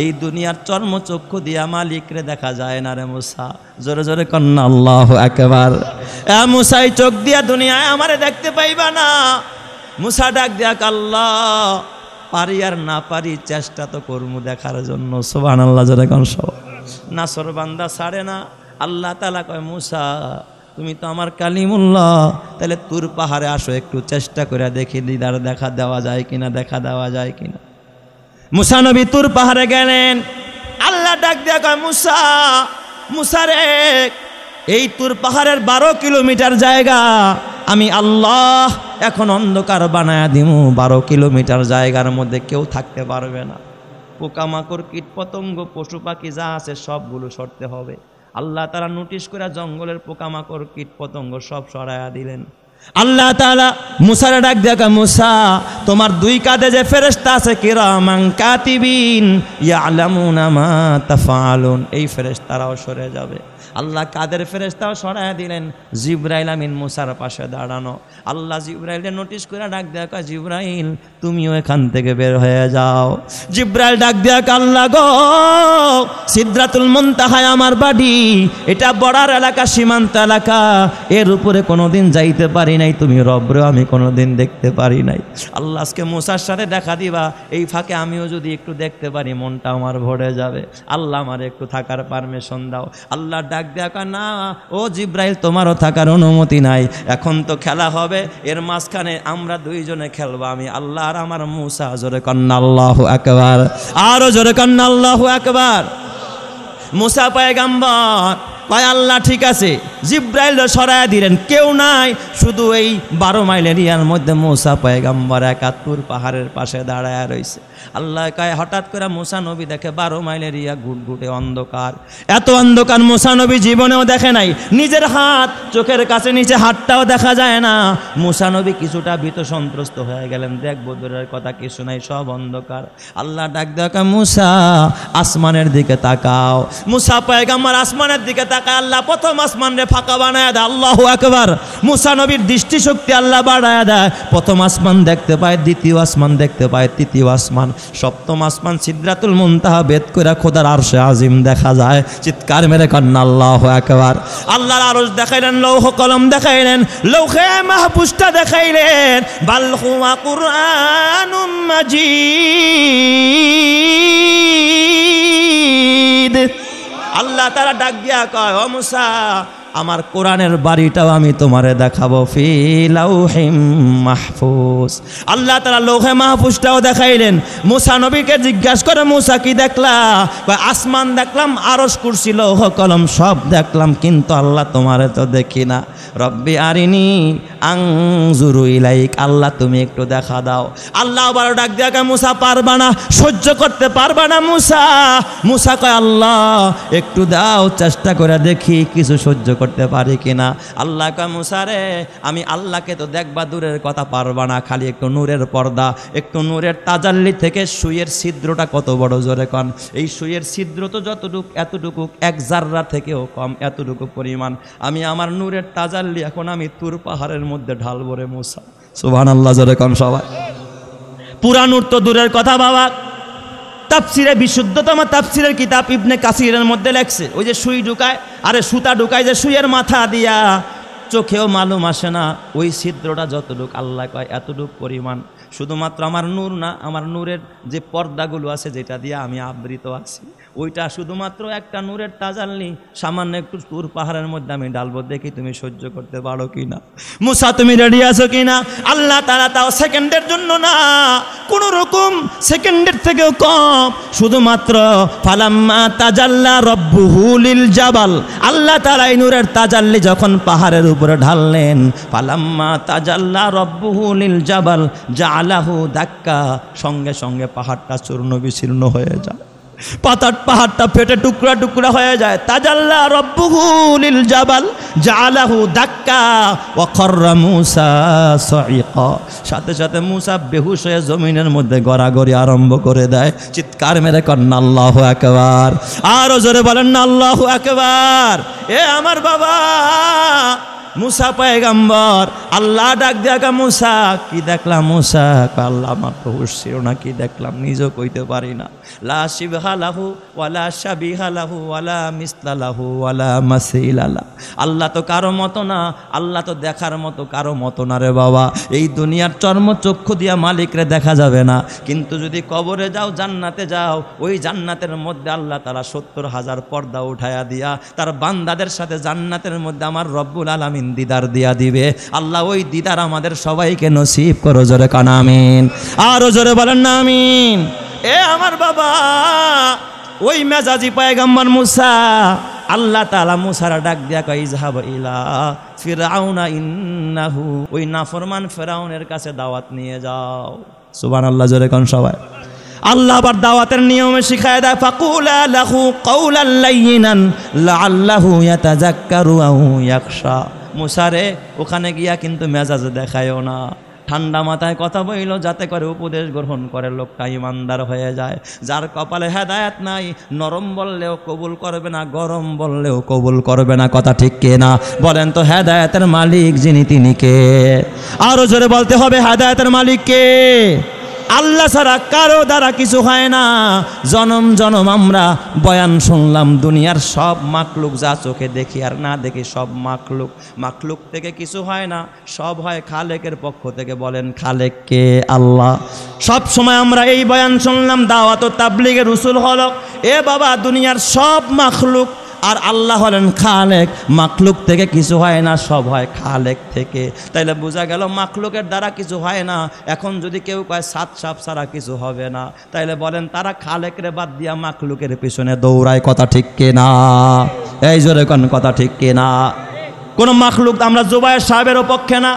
এই দুনিয়ার চর্মচক্ষু দিয়া মালিকরে দেখা যায় না রে মুসা জোরে জোরে কন্না আল্লাহু আকবার মুসাই চোখ দিয়া দুনিয়ায় আমারে দেখতে পাইবা না মুসা ডাক দেখ আল্লাহ পারি আর না পারি চেষ্টা তো করবো দেখার জন্য সুবহানাল্লাহ জোরে কোন সব নাসর বান্দা ছাড়ে না আল্লাহ তাআলা কয় মুসা তুমি তো আমার কালিমুল্লাহ তাহলে তুর পাহাড়ে আসো একটু চেষ্টা করে দেখি দিদার দেখা দেওয়া যায় কিনা দেখা দেওয়া যায় কিনা মুসা নবী তুর পাহাড়ে গেলেন আল্লাহ ডাক দিয়া কয় মুসা মুসা রে এই তুর পাহাড়ের 12 কিলোমিটার জায়গা আমি আল্লাহ এখন অন্ধকার বানায়া দিমু 12 কিলোমিটার জায়গার মধ্যে কেউ থাকতে পারবে না পোকামাকড় কীট পতঙ্গ পশু পাখি যা আছে সবগুলো সরতে হবে আল্লাহ তাআলা নোটিশ করে জঙ্গলের পোকামাকড় কীট পতঙ্গ সব সরায়া দিলেন আল্লাহ তাআলা মুসারে ডাক দেখা মুসা তোমার 2 কাঁধে যে ফেরেশতা আছে কিরামান কাতিবিন ইয়ালামুনা মা তাফআলুন এই ফেরেশতারাও সরে যাবে আল্লাহ কাদের ফেরেশতাও সরায়া দিলেন জিবরাইল আমিন মুসার পাশে দাঁড়ানো আল্লাহ জিবরাইলের নোটিশ করে ডাক দেখা জিবরাইল তুমিও এখান থেকে বের হয়ে যাও জিবরাইল ডাক দেখা আল্লাহ গো সিদরাতুল মুনতাহা আমার বাড়ি এটা বর্ডার এলাকা সীমান্ত এলাকা এর উপরে কোনোদিন যাইতে পারি নাই তুমি রবরে আমি কোনোদিন দেখতে পারি নাই আল্লাহ আজকে মুসার সাথে দেখা দিবা এই ফাঁকে আমিও যদি একটু দেখতে পারি মনটা আমার ভরে যাবে আল্লাহ আমার একটু থাকার পারমিশন দাও আল্লাহ ডাক দেখা না ও জিবরাইল তোমারও থাকার অনুমতি নাই এখন তো খেলা হবে এর মাঝখানে আমরা 2 জনে খেলবো আমি আল্লাহ আর আমার মুসা জোরে কন্না আল্লাহু আকবার আরো জোরে কন্না আল্লাহু আকবার মুসা পয়গম্বর কয় আল্লাহ ঠিক আছে জিবরাইল সরায়া দিলেন কেউ নাই শুধু এই 12 মাইল এরিয়ার মধ্যে মুসা পয়গম্বর একাত্তর পাহাড়ের পাশে দাঁড়ায় রয়েছে আল্লাহ কয় হঠাৎ করে মুসা নবী দেখে 12 মাইল এরিয়া ঘুটঘুটে অন্ধকার এত অন্ধকার মুসা নবী জীবনেও দেখে নাই নিজের হাত চোখের কাছে নিচে হাতটাও দেখা যায় না মুসা নবী কিছুটা ভীত সন্ত্রস্ত হয়ে গেলেন দেখবো দূরের কথা কিছু নাই সব অন্ধকার আল্লাহ ডাক দেখা মুসা আসমানের দিকে তাকাও মুসা পয়গম্বর আসমানের দিকে তাকায় আল্লাহ প্রথম আসমান রে ফাঁকা বানায় দেয় আল্লাহু আকবার মুসা নবীর দৃষ্টিশক্তি আল্লাহ বাড়ায় দেয় প্রথম আসমান দেখতে পায় দ্বিতীয় আসমান দেখতে পায় তৃতীয় আসমান সপ্তম আসমান সিদরাতুল মুনতাহা ভেদ করে খোদার আরশে আজিম দেখা যায় চিৎকার মেরে কান্না আল্লাহু আকবার আল্লাহর আরশ দেখাইলেন লৌহ কলম দেখাইলেন লৌহে মাহফুজটা দেখাইলেন বাল হুয়া কুরআনুম মাজিদ আল্লাহ তাআলা ডাক দিয়া কয় ও মুসা আমার কোরআনের বাড়িটাও আমি তোমারে দেখাবো ফি লাউহিম মাহফুজ আল্লাহ তাআলা লৌহে মাহফুজটাও দেখাইলেন মুসা নবীকে জিজ্ঞাসা করে মুসা কি দেখলা কয় আসমান দেখলাম আরশ কুরসি লৌহ কলম সব দেখলাম কিন্তু আল্লাহ তোমারে তো দেখি না রব্বি আরিনি আনজুরু ইলাইক আল্লাহ তুমি একটু দেখা দাও আল্লাহ আবার ডাক দিয়া মুসা পারবা না সহ্য করতে পারবা না মুসা মুসা কয় আল্লাহ একটু দাও চেষ্টা করে দেখি কিছু সহ্য করতে পারি কিনা আল্লাহ কয় মুসা রে আমি আল্লাহকে তো দেখবা দূরের কথা পারবা না খালি একটু নূরের পর্দা একটু নূরের তাজাল্লি থেকে সুইয়ের ছিদ্রটা কত বড় জোরে কন এই সুইয়ের ছিদ্র তো যতটুকু এতটুকু 1 জাররা থেকেও কম এতটুকু পরিমাণ আমি আমার নূরের তাজাল্লি এখন আমি তুর পাহাড়ের মধ্যে ঢালবো রে মুসা সুবহানাল্লাহ জোরে কন সবাই পুরা নূর তো দূরের কথা বাবা তাফসিরে বিশুদ্ধতম তাফসিরের কিতাব ইবনে কাসিরের মধ্যে লেখছে ওই যে সুই ঢুকায় আরে সুতা ঢুকায় যে সুইয়ের মাথা দিয়া চোখেও মালুম আসে না ওই ছিদ্রটা যতটুক আল্লাহ কয় এতটুক পরিমাণ। শুধুমাত্র আমার নূর না, আমার নূরের যে পর্দাগুলো আছে যেটা দিয়ে আমি আবৃত আছি, ওইটা শুধুমাত্র একটা নূরের তাজাল্লি। সামান্য একটু তুর পাহাড়ের মধ্যে আমি ডালবো, দেখি তুমি সহ্য করতে পারো কিনা। মুসা তুমি রেডি আছো কিনা? আল্লাহ তাআলা তাও সেকেন্ডের জন্য না, কোন রকম সেকেন্ডের থেকেও কম, শুধুমাত্র ফালাম্মা তাজাল্লা রব্বুহু লিল জাবাল, আল্লাহ তাআলা এই নূরের তাজাল্লি যখন পাহাড়ের উপরে ঢাললেন, ফালাম্মা তাজাল্লা রব্বুহু লিল জাবাল জাআলাহু দাক্কা, সঙ্গে সঙ্গে পাহাড়টা চূর্ণ বিচূর্ণ হয়ে যায়, পাহাড়টা ফেটে টুকরা টুকরা হয়ে যায়। তাজাল্লা রব্বুহু লিল জাবাল জাআলাহু দাক্কা ওয়া খাররা মূসা সাইকা, সাথে সাথে মূসা বেহুশ হয়ে জমিনের মধ্যে গড়াগড়ি আরম্ভ করে দেয়। চিৎকার মেরে কন্না আল্লাহু আকবার, আরো জোরে বলেন না আল্লাহু আকবার। এ আমার বাবা মুসা পয়গম্বর, আল্লাহ ডাক দেখা মুসা, কি দেখলাম মুসা? আল্লাহ আমার তো হুশ ছিল না, কি দেখলাম নিজেও কইতে পারি না। লা শিবহা লাহু ওয়ালা শাবিহা লাহু ওয়ালা মিসলা লাহু ওয়ালা মাসিলা লা, আল্লাহ তো কারো মতো না, আল্লাহ তো দেখার মতো কারো মতো না রে বাবা। এই দুনিয়ার চর্মচক্ষু দিয়া মালিকরে দেখা যাবে না, কিন্তু যদি কবরে যাও, জান্নাতে যাও, ওই জান্নাতের মধ্যে আল্লাহ তাআলা ৭০,০০০ পর্দা উঠায়া দিয়া তার বান্দাদের সাথে জান্নাতের মধ্যে আমার রব্বুল আলামিন দিদার দিয়া দিবে। আল্লাহ ওই দিদার আমাদের সবাইকে নসিব করো, জোরে কান আমিন, আরো জোরে বলেন না আমিন। এ আমার বাবা, ওই মেজাজি পয়গম্বর মুসা, আল্লাহ তাআলা মুসার ডাক দিয়া কয় ইযহাব ইলা ফিরআউনা ইন্নাহু, ওই নাফরমান ফিরআউনের কাছে দাওয়াত নিয়ে যাও। সুবহানাল্লাহ, জোরে কোন সবাই। আল্লাহ আবার দাওয়াতের নিয়মে শিখায় দেয়, ফাকুলা লাহু কাওলান লাইয়িনান লাআল্লাহু ইয়াতাযাক্কারু আও ইয়াখশা। মুসারে ওখানে গিয়া কিন্তু মেজাজ দেখায়ও না, ঠান্ডা মাথায় কথা বইল, যাতে করে উপদেশ গ্রহণ করে লোকটা ইমানদার হয়ে যায়। যার কপালে হেদায়েত নাই, নরম বললেও কবুল করবে না, গরম বললেও কবুল করবে না। কথা ঠিক কে না? বলেন তো হেদায়েতের মালিক যিনি, তিনি কে? আরো জোরে বলতে হবে, হেদায়েতের মালিক কে? আল্লাহ ছাড়া কারো দ্বারা কিছু হয় না। জনম জনম আমরা বয়ান শুনলাম, দুনিয়ার সব মাখলুক যা চোখে দেখি আর না দেখি, সব মাখলুক থেকে কিছু হয় না, সব হয় খালেকের পক্ষ থেকে। বলেন খালেক কে? আল্লাহ। সব সময় আমরা এই বয়ান শুনলাম, দাওয়াত ও তাবলীগের উসুল হলো, এ বাবা দুনিয়ার সব মাখলুক আর আল্লাহ হলেন খালেক, মাখলুক থেকে কিছু হয় না, সব হয় খালেক থেকে। তাইলে বোঝা গেল মাখলুকের দ্বারা কিছু হয় না। এখন যদি কেউ কয় সাত সাপ ছাড়া কিছু হবে না, তাইলে বলেন তারা খালেকরে বাদ দিয়া মাখলুকের পিছনে দৌড়ায়। কথা ঠিক কে না? এই জোরে কোন কথা ঠিক কে না? কোন মাখলুক, আমরা জুবায়ের সাহেবেরও পক্ষে না।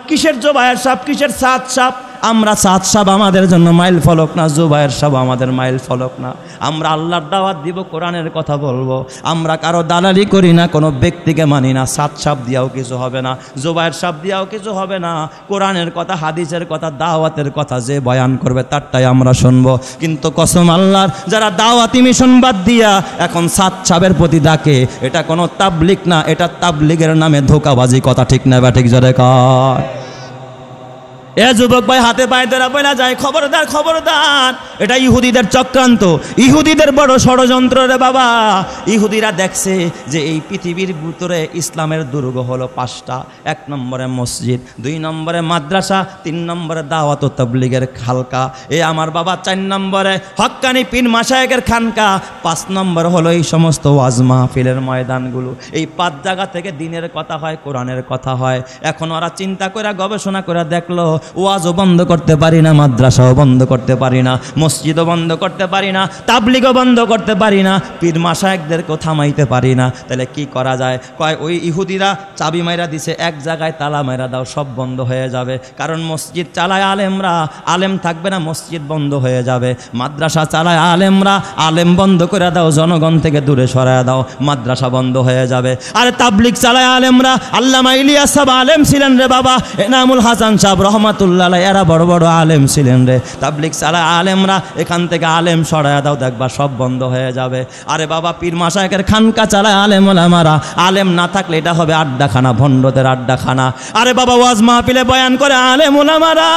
কিসের জুবায়ের সাহেব, কিসের সাত সাপ? আমরা সাত সাহেব আমাদের জন্য মাইল ফলক না, জুবায়ের সাহেব আমাদের মাইল ফলক না। আমরা আল্লাহর দাওয়াত দিব, কোরআনের কথা বলবো। আমরা কারো দালালি করি না, কোনো ব্যক্তিকে মানি না। সাত সাহেব দিয়াও কিছু হবে না, জুবায়ের সাহেব দিয়াও কিছু হবে না। কোরআনের কথা, হাদিসের কথা, দাওয়াতের কথা যে বয়ান করবে তারটাই আমরা শুনবো। কিন্তু কসম আল্লাহর, যারা দাওয়াতি মিশন বাদ দিয়া এখন সাত সাহেবের প্রতি ডাকে, এটা কোনো তাবলিগ না, এটা তাবলিগের নামে ধোঁকাবাজি। কথা ঠিক না? বা ঠিক জোরে কর। এ যুবক ভাই, হাতে পায়ে ধরা বলা যায়, খবরদার খবরদার, এটা ইহুদিদের চক্রান্ত, ইহুদিদের বড় ষড়যন্ত্র রে বাবা। ইহুদিরা দেখছে যে এই পৃথিবীর ভিতরে ইসলামের দুর্গ হলো 5টা। 1 নম্বরে মসজিদ, 2 নম্বরে মাদ্রাসা, 3 নম্বরে দাওয়াত ও তাবলীগের খালকা, এ আমার বাবা 4 নম্বরে হক্কানি পীর মাশায়েখের খানকা, 5 নম্বর হলো এই সমস্ত ওয়াজ মাহফিলের ময়দানগুলো। এই 5 জায়গা থেকে দিনের কথা হয়, কোরআনের কথা হয়। এখন ওরা চিন্তা করে গবেষণা করে দেখলো, ওয়াজও বন্ধ করতে পারি না, মাদ্রাসাও বন্ধ করতে পারি না, মসজিদও বন্ধ করতে পারি না, তাবলীগও বন্ধ করতে পারি না, পীর মাশায়েখদেরকেও থামাইতে পারি না। তাহলে কি করা যায়? কয় ওই ইহুদিরা চাবি মাইরা দিছে, এক জায়গায় তালা মাইরা দাও, সব বন্ধ হয়ে যাবে। কারণ মসজিদ চালায় আলেমরা, আলেম থাকবে না, মসজিদ বন্ধ হয়ে যাবে। মাদ্রাসা চালায় আলেমরা, আলেম বন্ধ করে দাও, জনগণ থেকে দূরে সরায় দাও, মাদ্রাসা বন্ধ হয়ে যাবে। আর তাবলীগ চালায় আলেমরা, আল্লামা ইলিয়াস সাহেব আলেম ছিলেন রে বাবা, এনামুল হাসান সাহেব রহমত রহমাতুল্লাহ আলাইহি এরা বড় বড় আলেম ছিলেন রে। তাবলিগ সালা আলেমরা এখান থেকে আলেম সরায়া দাও, দেখবা সব বন্ধ হয়ে যাবে। আরে বাবা পীর মাশায়েখের খানকা চালায় আলেম ওলামারা, আলেম না থাকলে এটা হবে আড্ডাখানা, ভণ্ডদের আড্ডাখানা। আরে বাবা ওয়াজ মাহফিলে বয়ান করে আলেম ওলামারা,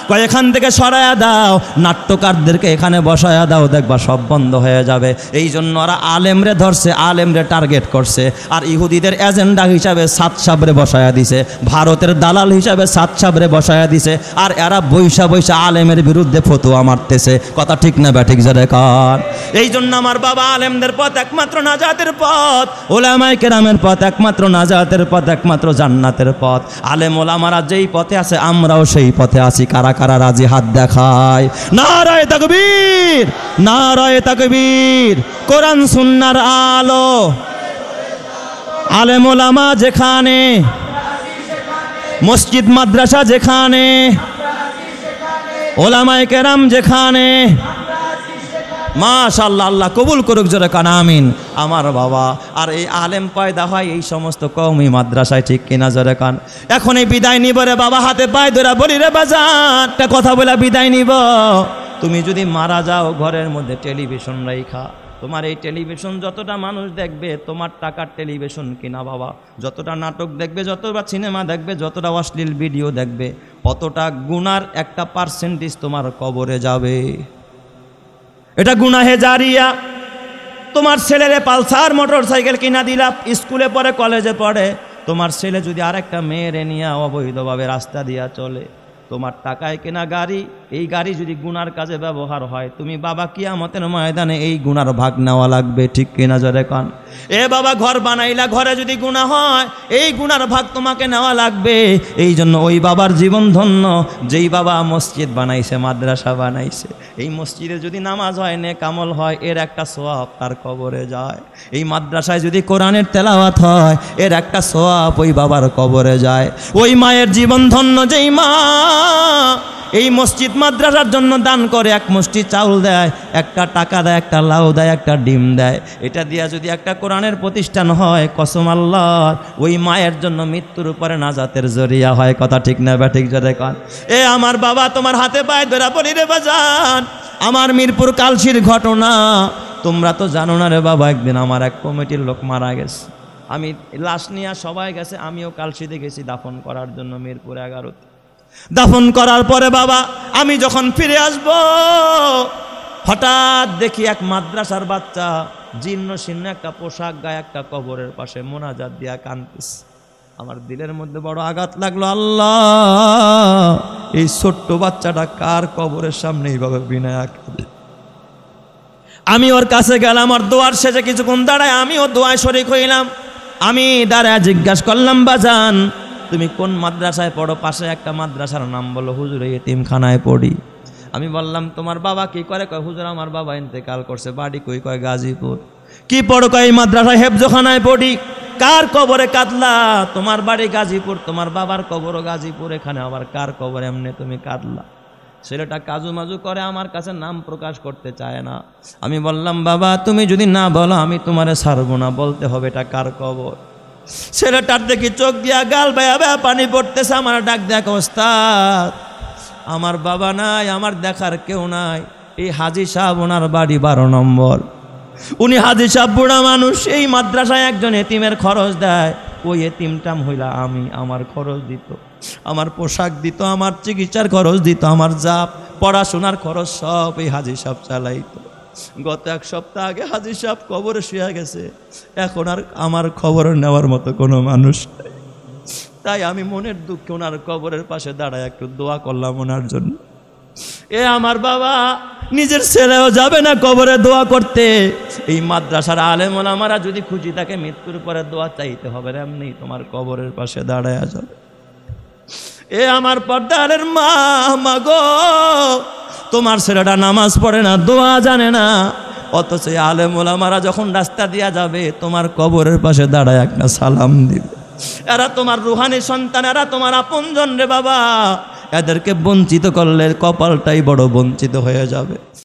কয় এখান থেকে সরায়া দাও, নাট্যকারদেরকে এখানে বসায়া দাও, দেখবা সব বন্ধ হয়ে যাবে। এই জন্য ওরা আলেমরে ধরছে, আলেমরে টার্গেট করছে। আর ইহুদিদের এজেন্ডা হিসাবে সাত সাবরে বসায়া দিছে, ভারতের দালাল হিসাবে সাত সাবরে বসায়া দিছে। আর এরা বৈশা বৈশা আলেমের বিরুদ্ধে ফতোয়া মারতেছে। কথা ঠিক না ব্যাঠিক জোরে কার? এই জন্য আমার বাবা আলেমদের পথ একমাত্র নাজাতের পথ, ওলামায়ে কেরামের পথ একমাত্র নাজাতের পথ, একমাত্র জান্নাতের পথ। আলেম ওলামারা যেই পথে আছে আমরাও সেই পথে আছি। কারা কারা রাজি হাত দেখায়? নারায়ে তাকবীর, নারায়ে তাকবীর। কোরআন সুন্নাহর আলো, আলেম ওলামা যেখানে, মসজিদ মাদ্রাসা যেখানে, ওলামায়ে কেরাম যেখানে, মাশাআল্লাহ, আল্লাহ কবুল করুক জোরে কান আমিন। আমার বাবা, আর এই আলেম পয়দা হয় এই সমস্ত কওমি মাদ্রাসায়, ঠিক কিনা জোরে কান? এখন এই বিদায় নিব রে বাবা, হাতে পায়ে ধরে বলি রে বাজান, একটা কথা বলে বিদায় নিব। তুমি যদি মারা যাও ঘরের মধ্যে টেলিভিশন রাইখা, তোমার এই টেলিভিশন যতটা মানুষ দেখবে, তোমার টাকার টেলিভিশন কিনা বাবা, যতটা নাটক দেখবে, যতটা সিনেমা দেখবে, যতটা অশ্লীল ভিডিও দেখবে, অতটা গুনার একটা পার্সেন্টেজ তোমার কবরে যাবে। এটা গুনাহে জারিয়া। তোমার ছেলেরে পালসার মোটর সাইকেল কিনা দিলা, স্কুলে পড়ে, কলেজে পড়ে, তোমার ছেলে যদি আরেকটা মেয়েরে নিয়ে অবৈধভাবে রাস্তা দিয়া চলে, তোমার টাকায় কেনা গাড়ি, এই গাড়ি যদি গুনার কাজে ব্যবহার হয়, তুমি বাবা কিয়ামতের ময়দানে এই গুনার ভাগ নেওয়া লাগবে, ঠিক কিনা জোরে কান? এ বাবা ঘর বানাইলা, ঘরে যদি গুনাহ হয়, এই গুনার ভাগ তোমাকে নেওয়া লাগবে। এই জন্য ওই বাবার জীবন ধন্য, যেই বাবা মসজিদ বানাইছে, মাদ্রাসা বানাইছে, এই মসজিদে যদি নামাজ হয়, নেক আমল হয়, এর একটা সওয়াব তার কবরে যায়। এই মাদ্রাসায় যদি কোরআনের তেলাওয়াত হয়, এর একটা সওয়াব ওই বাবার কবরে যায়। ওই মায়ের জীবন ধন্য, যেই মা এই মসজিদ মাদ্রাসার জন্য দান করে, এক মুষ্টি চাউল দেয়, একটা টাকা দেয়, একটা লাউ দেয়, একটা ডিম দেয়, এটা দিয়া যদি একটা কোরআনের প্রতিষ্ঠান হয়, কসম আল্লাহর, ওই মায়ের জন্য মৃত্যুর উপরে নাজাতের জরিয়া হয়। কথা ঠিক না ব্যাঠিক জোরে কান? এ আমার বাবা, তোমার হাতে পায়ে ধরা পড়ি রে বাজান। আমার মিরপুর কালশির ঘটনা তোমরা তো জানো না রে বাবা। একদিন আমার এক কমিটির লোক মারা গেছে, আমি লাশ নিয়ে সবাই গেছে, আমিও কালশিতে গেছি দাফন করার জন্য, মিরপুর 11তে দাফন করার পরে বাবা আমি যখন ফিরে আসব, হঠাৎ দেখি এক মাদ্রাসার বাচ্চা জীর্ণ শীর্ণ একটা পোশাক গায়ে একটা কবরের পাশে মোনাজাত দিয়া কাঁদতেছে। আমার দিলের মধ্যে বড় আঘাত লাগলো। আল্লাহ, এই ছোট্ট বাচ্চাটা কার কবরের সামনে এইভাবে বিনা কাঁদে? আমি ওর কাছে গেলাম, ওর দোয়ার শেষে কিছুক্ষণ দাঁড়ায় আমিও দোয়ায় শরীক হইলাম। আমি দাঁড়ায় জিজ্ঞাসা করলাম, বাজান তুমি কোন মাদ্রাসায় পড়ো? পাশে একটা মাদ্রাসার নাম বলো। হুজুর এই এতিমখানায় পড়ি। আমি বললাম, তোমার বাবা কি করে? কয় হুজুর আমার বাবা ইন্তেকাল করছে। বাড়ি কই? কয় গাজীপুর। কি পড়ো? কয় এই মাদ্রাসায় হেফজখানায় পড়ি। কার কবরে কাঁদলা? তোমার বাড়ি গাজীপুর, তোমার বাবার কবরও গাজীপুর, এখানে আবার কার কবর? এমনি তুমি কাঁদলা। ছেলেটা কাজু মাজু করে, আমার কাছে নাম প্রকাশ করতে চায় না। আমি বললাম, বাবা তুমি যদি না বলো আমি তোমারে ছাড়বো না, বলতে হবে এটা কার কবর। ছেলেটার দেখি চোখ দিয়া গাল বায়া বায়া পানি পড়তেছে। আমার ডাক দেখ, ওস্তাদ আমার বাবা নাই, আমার দেখার কেউ নাই। এই হাজী সাহেব, ওনার বাড়ি 12 নম্বর। উনি হাজী সাহেব বুড়া মানুষ, এই মাদ্রাসায় একজন এতিমের খরচ দেয়। ওই এতিমটাম হইলা আমি, আমার খরচ দিত, আমার পোশাক দিত, আমার চিকিৎসার খরচ দিত, আমার যা পড়াশোনার খরচ সব এই হাজী সাহেব চালাইতো। গত 1 সপ্তাহ আগে হাজী সাহেব কবরে শুয়ে গেছে। এখন আর আমার খবর নেওয়ার মতো কোনো মানুষ নাই। তাই আমি মনের দুঃখে ওনার কবরের পাশে দাঁড়ায় একটু দোয়া করলাম ওনার জন্য। এ আমার বাবা নিজের ছেলেও যাবে না কবরে দোয়া করতে। এই মাদ্রাসার আলেম ওলামারা যদি খুশি থাকে, মৃত্যুর পরে দোয়া চাইতে হবে, এমনি তোমার কবরের পাশে দাঁড়ায় যাবে। এ আমার পর্দারের মা, মাগো তোমার ছেলেটা নামাজ পড়ে না, দোয়া জানে না, অথচ আলেম ওলামারা যখন রাস্তা দিয়া যাবে তোমার কবরের পাশে দাঁড়ায় একটা সালাম দিবে। এরা তোমার রুহানি সন্তান, এরা তোমার আপনজন রে বাবা। এদেরকে বঞ্চিত করলে কপালটাই বড় বঞ্চিত হয়ে যাবে।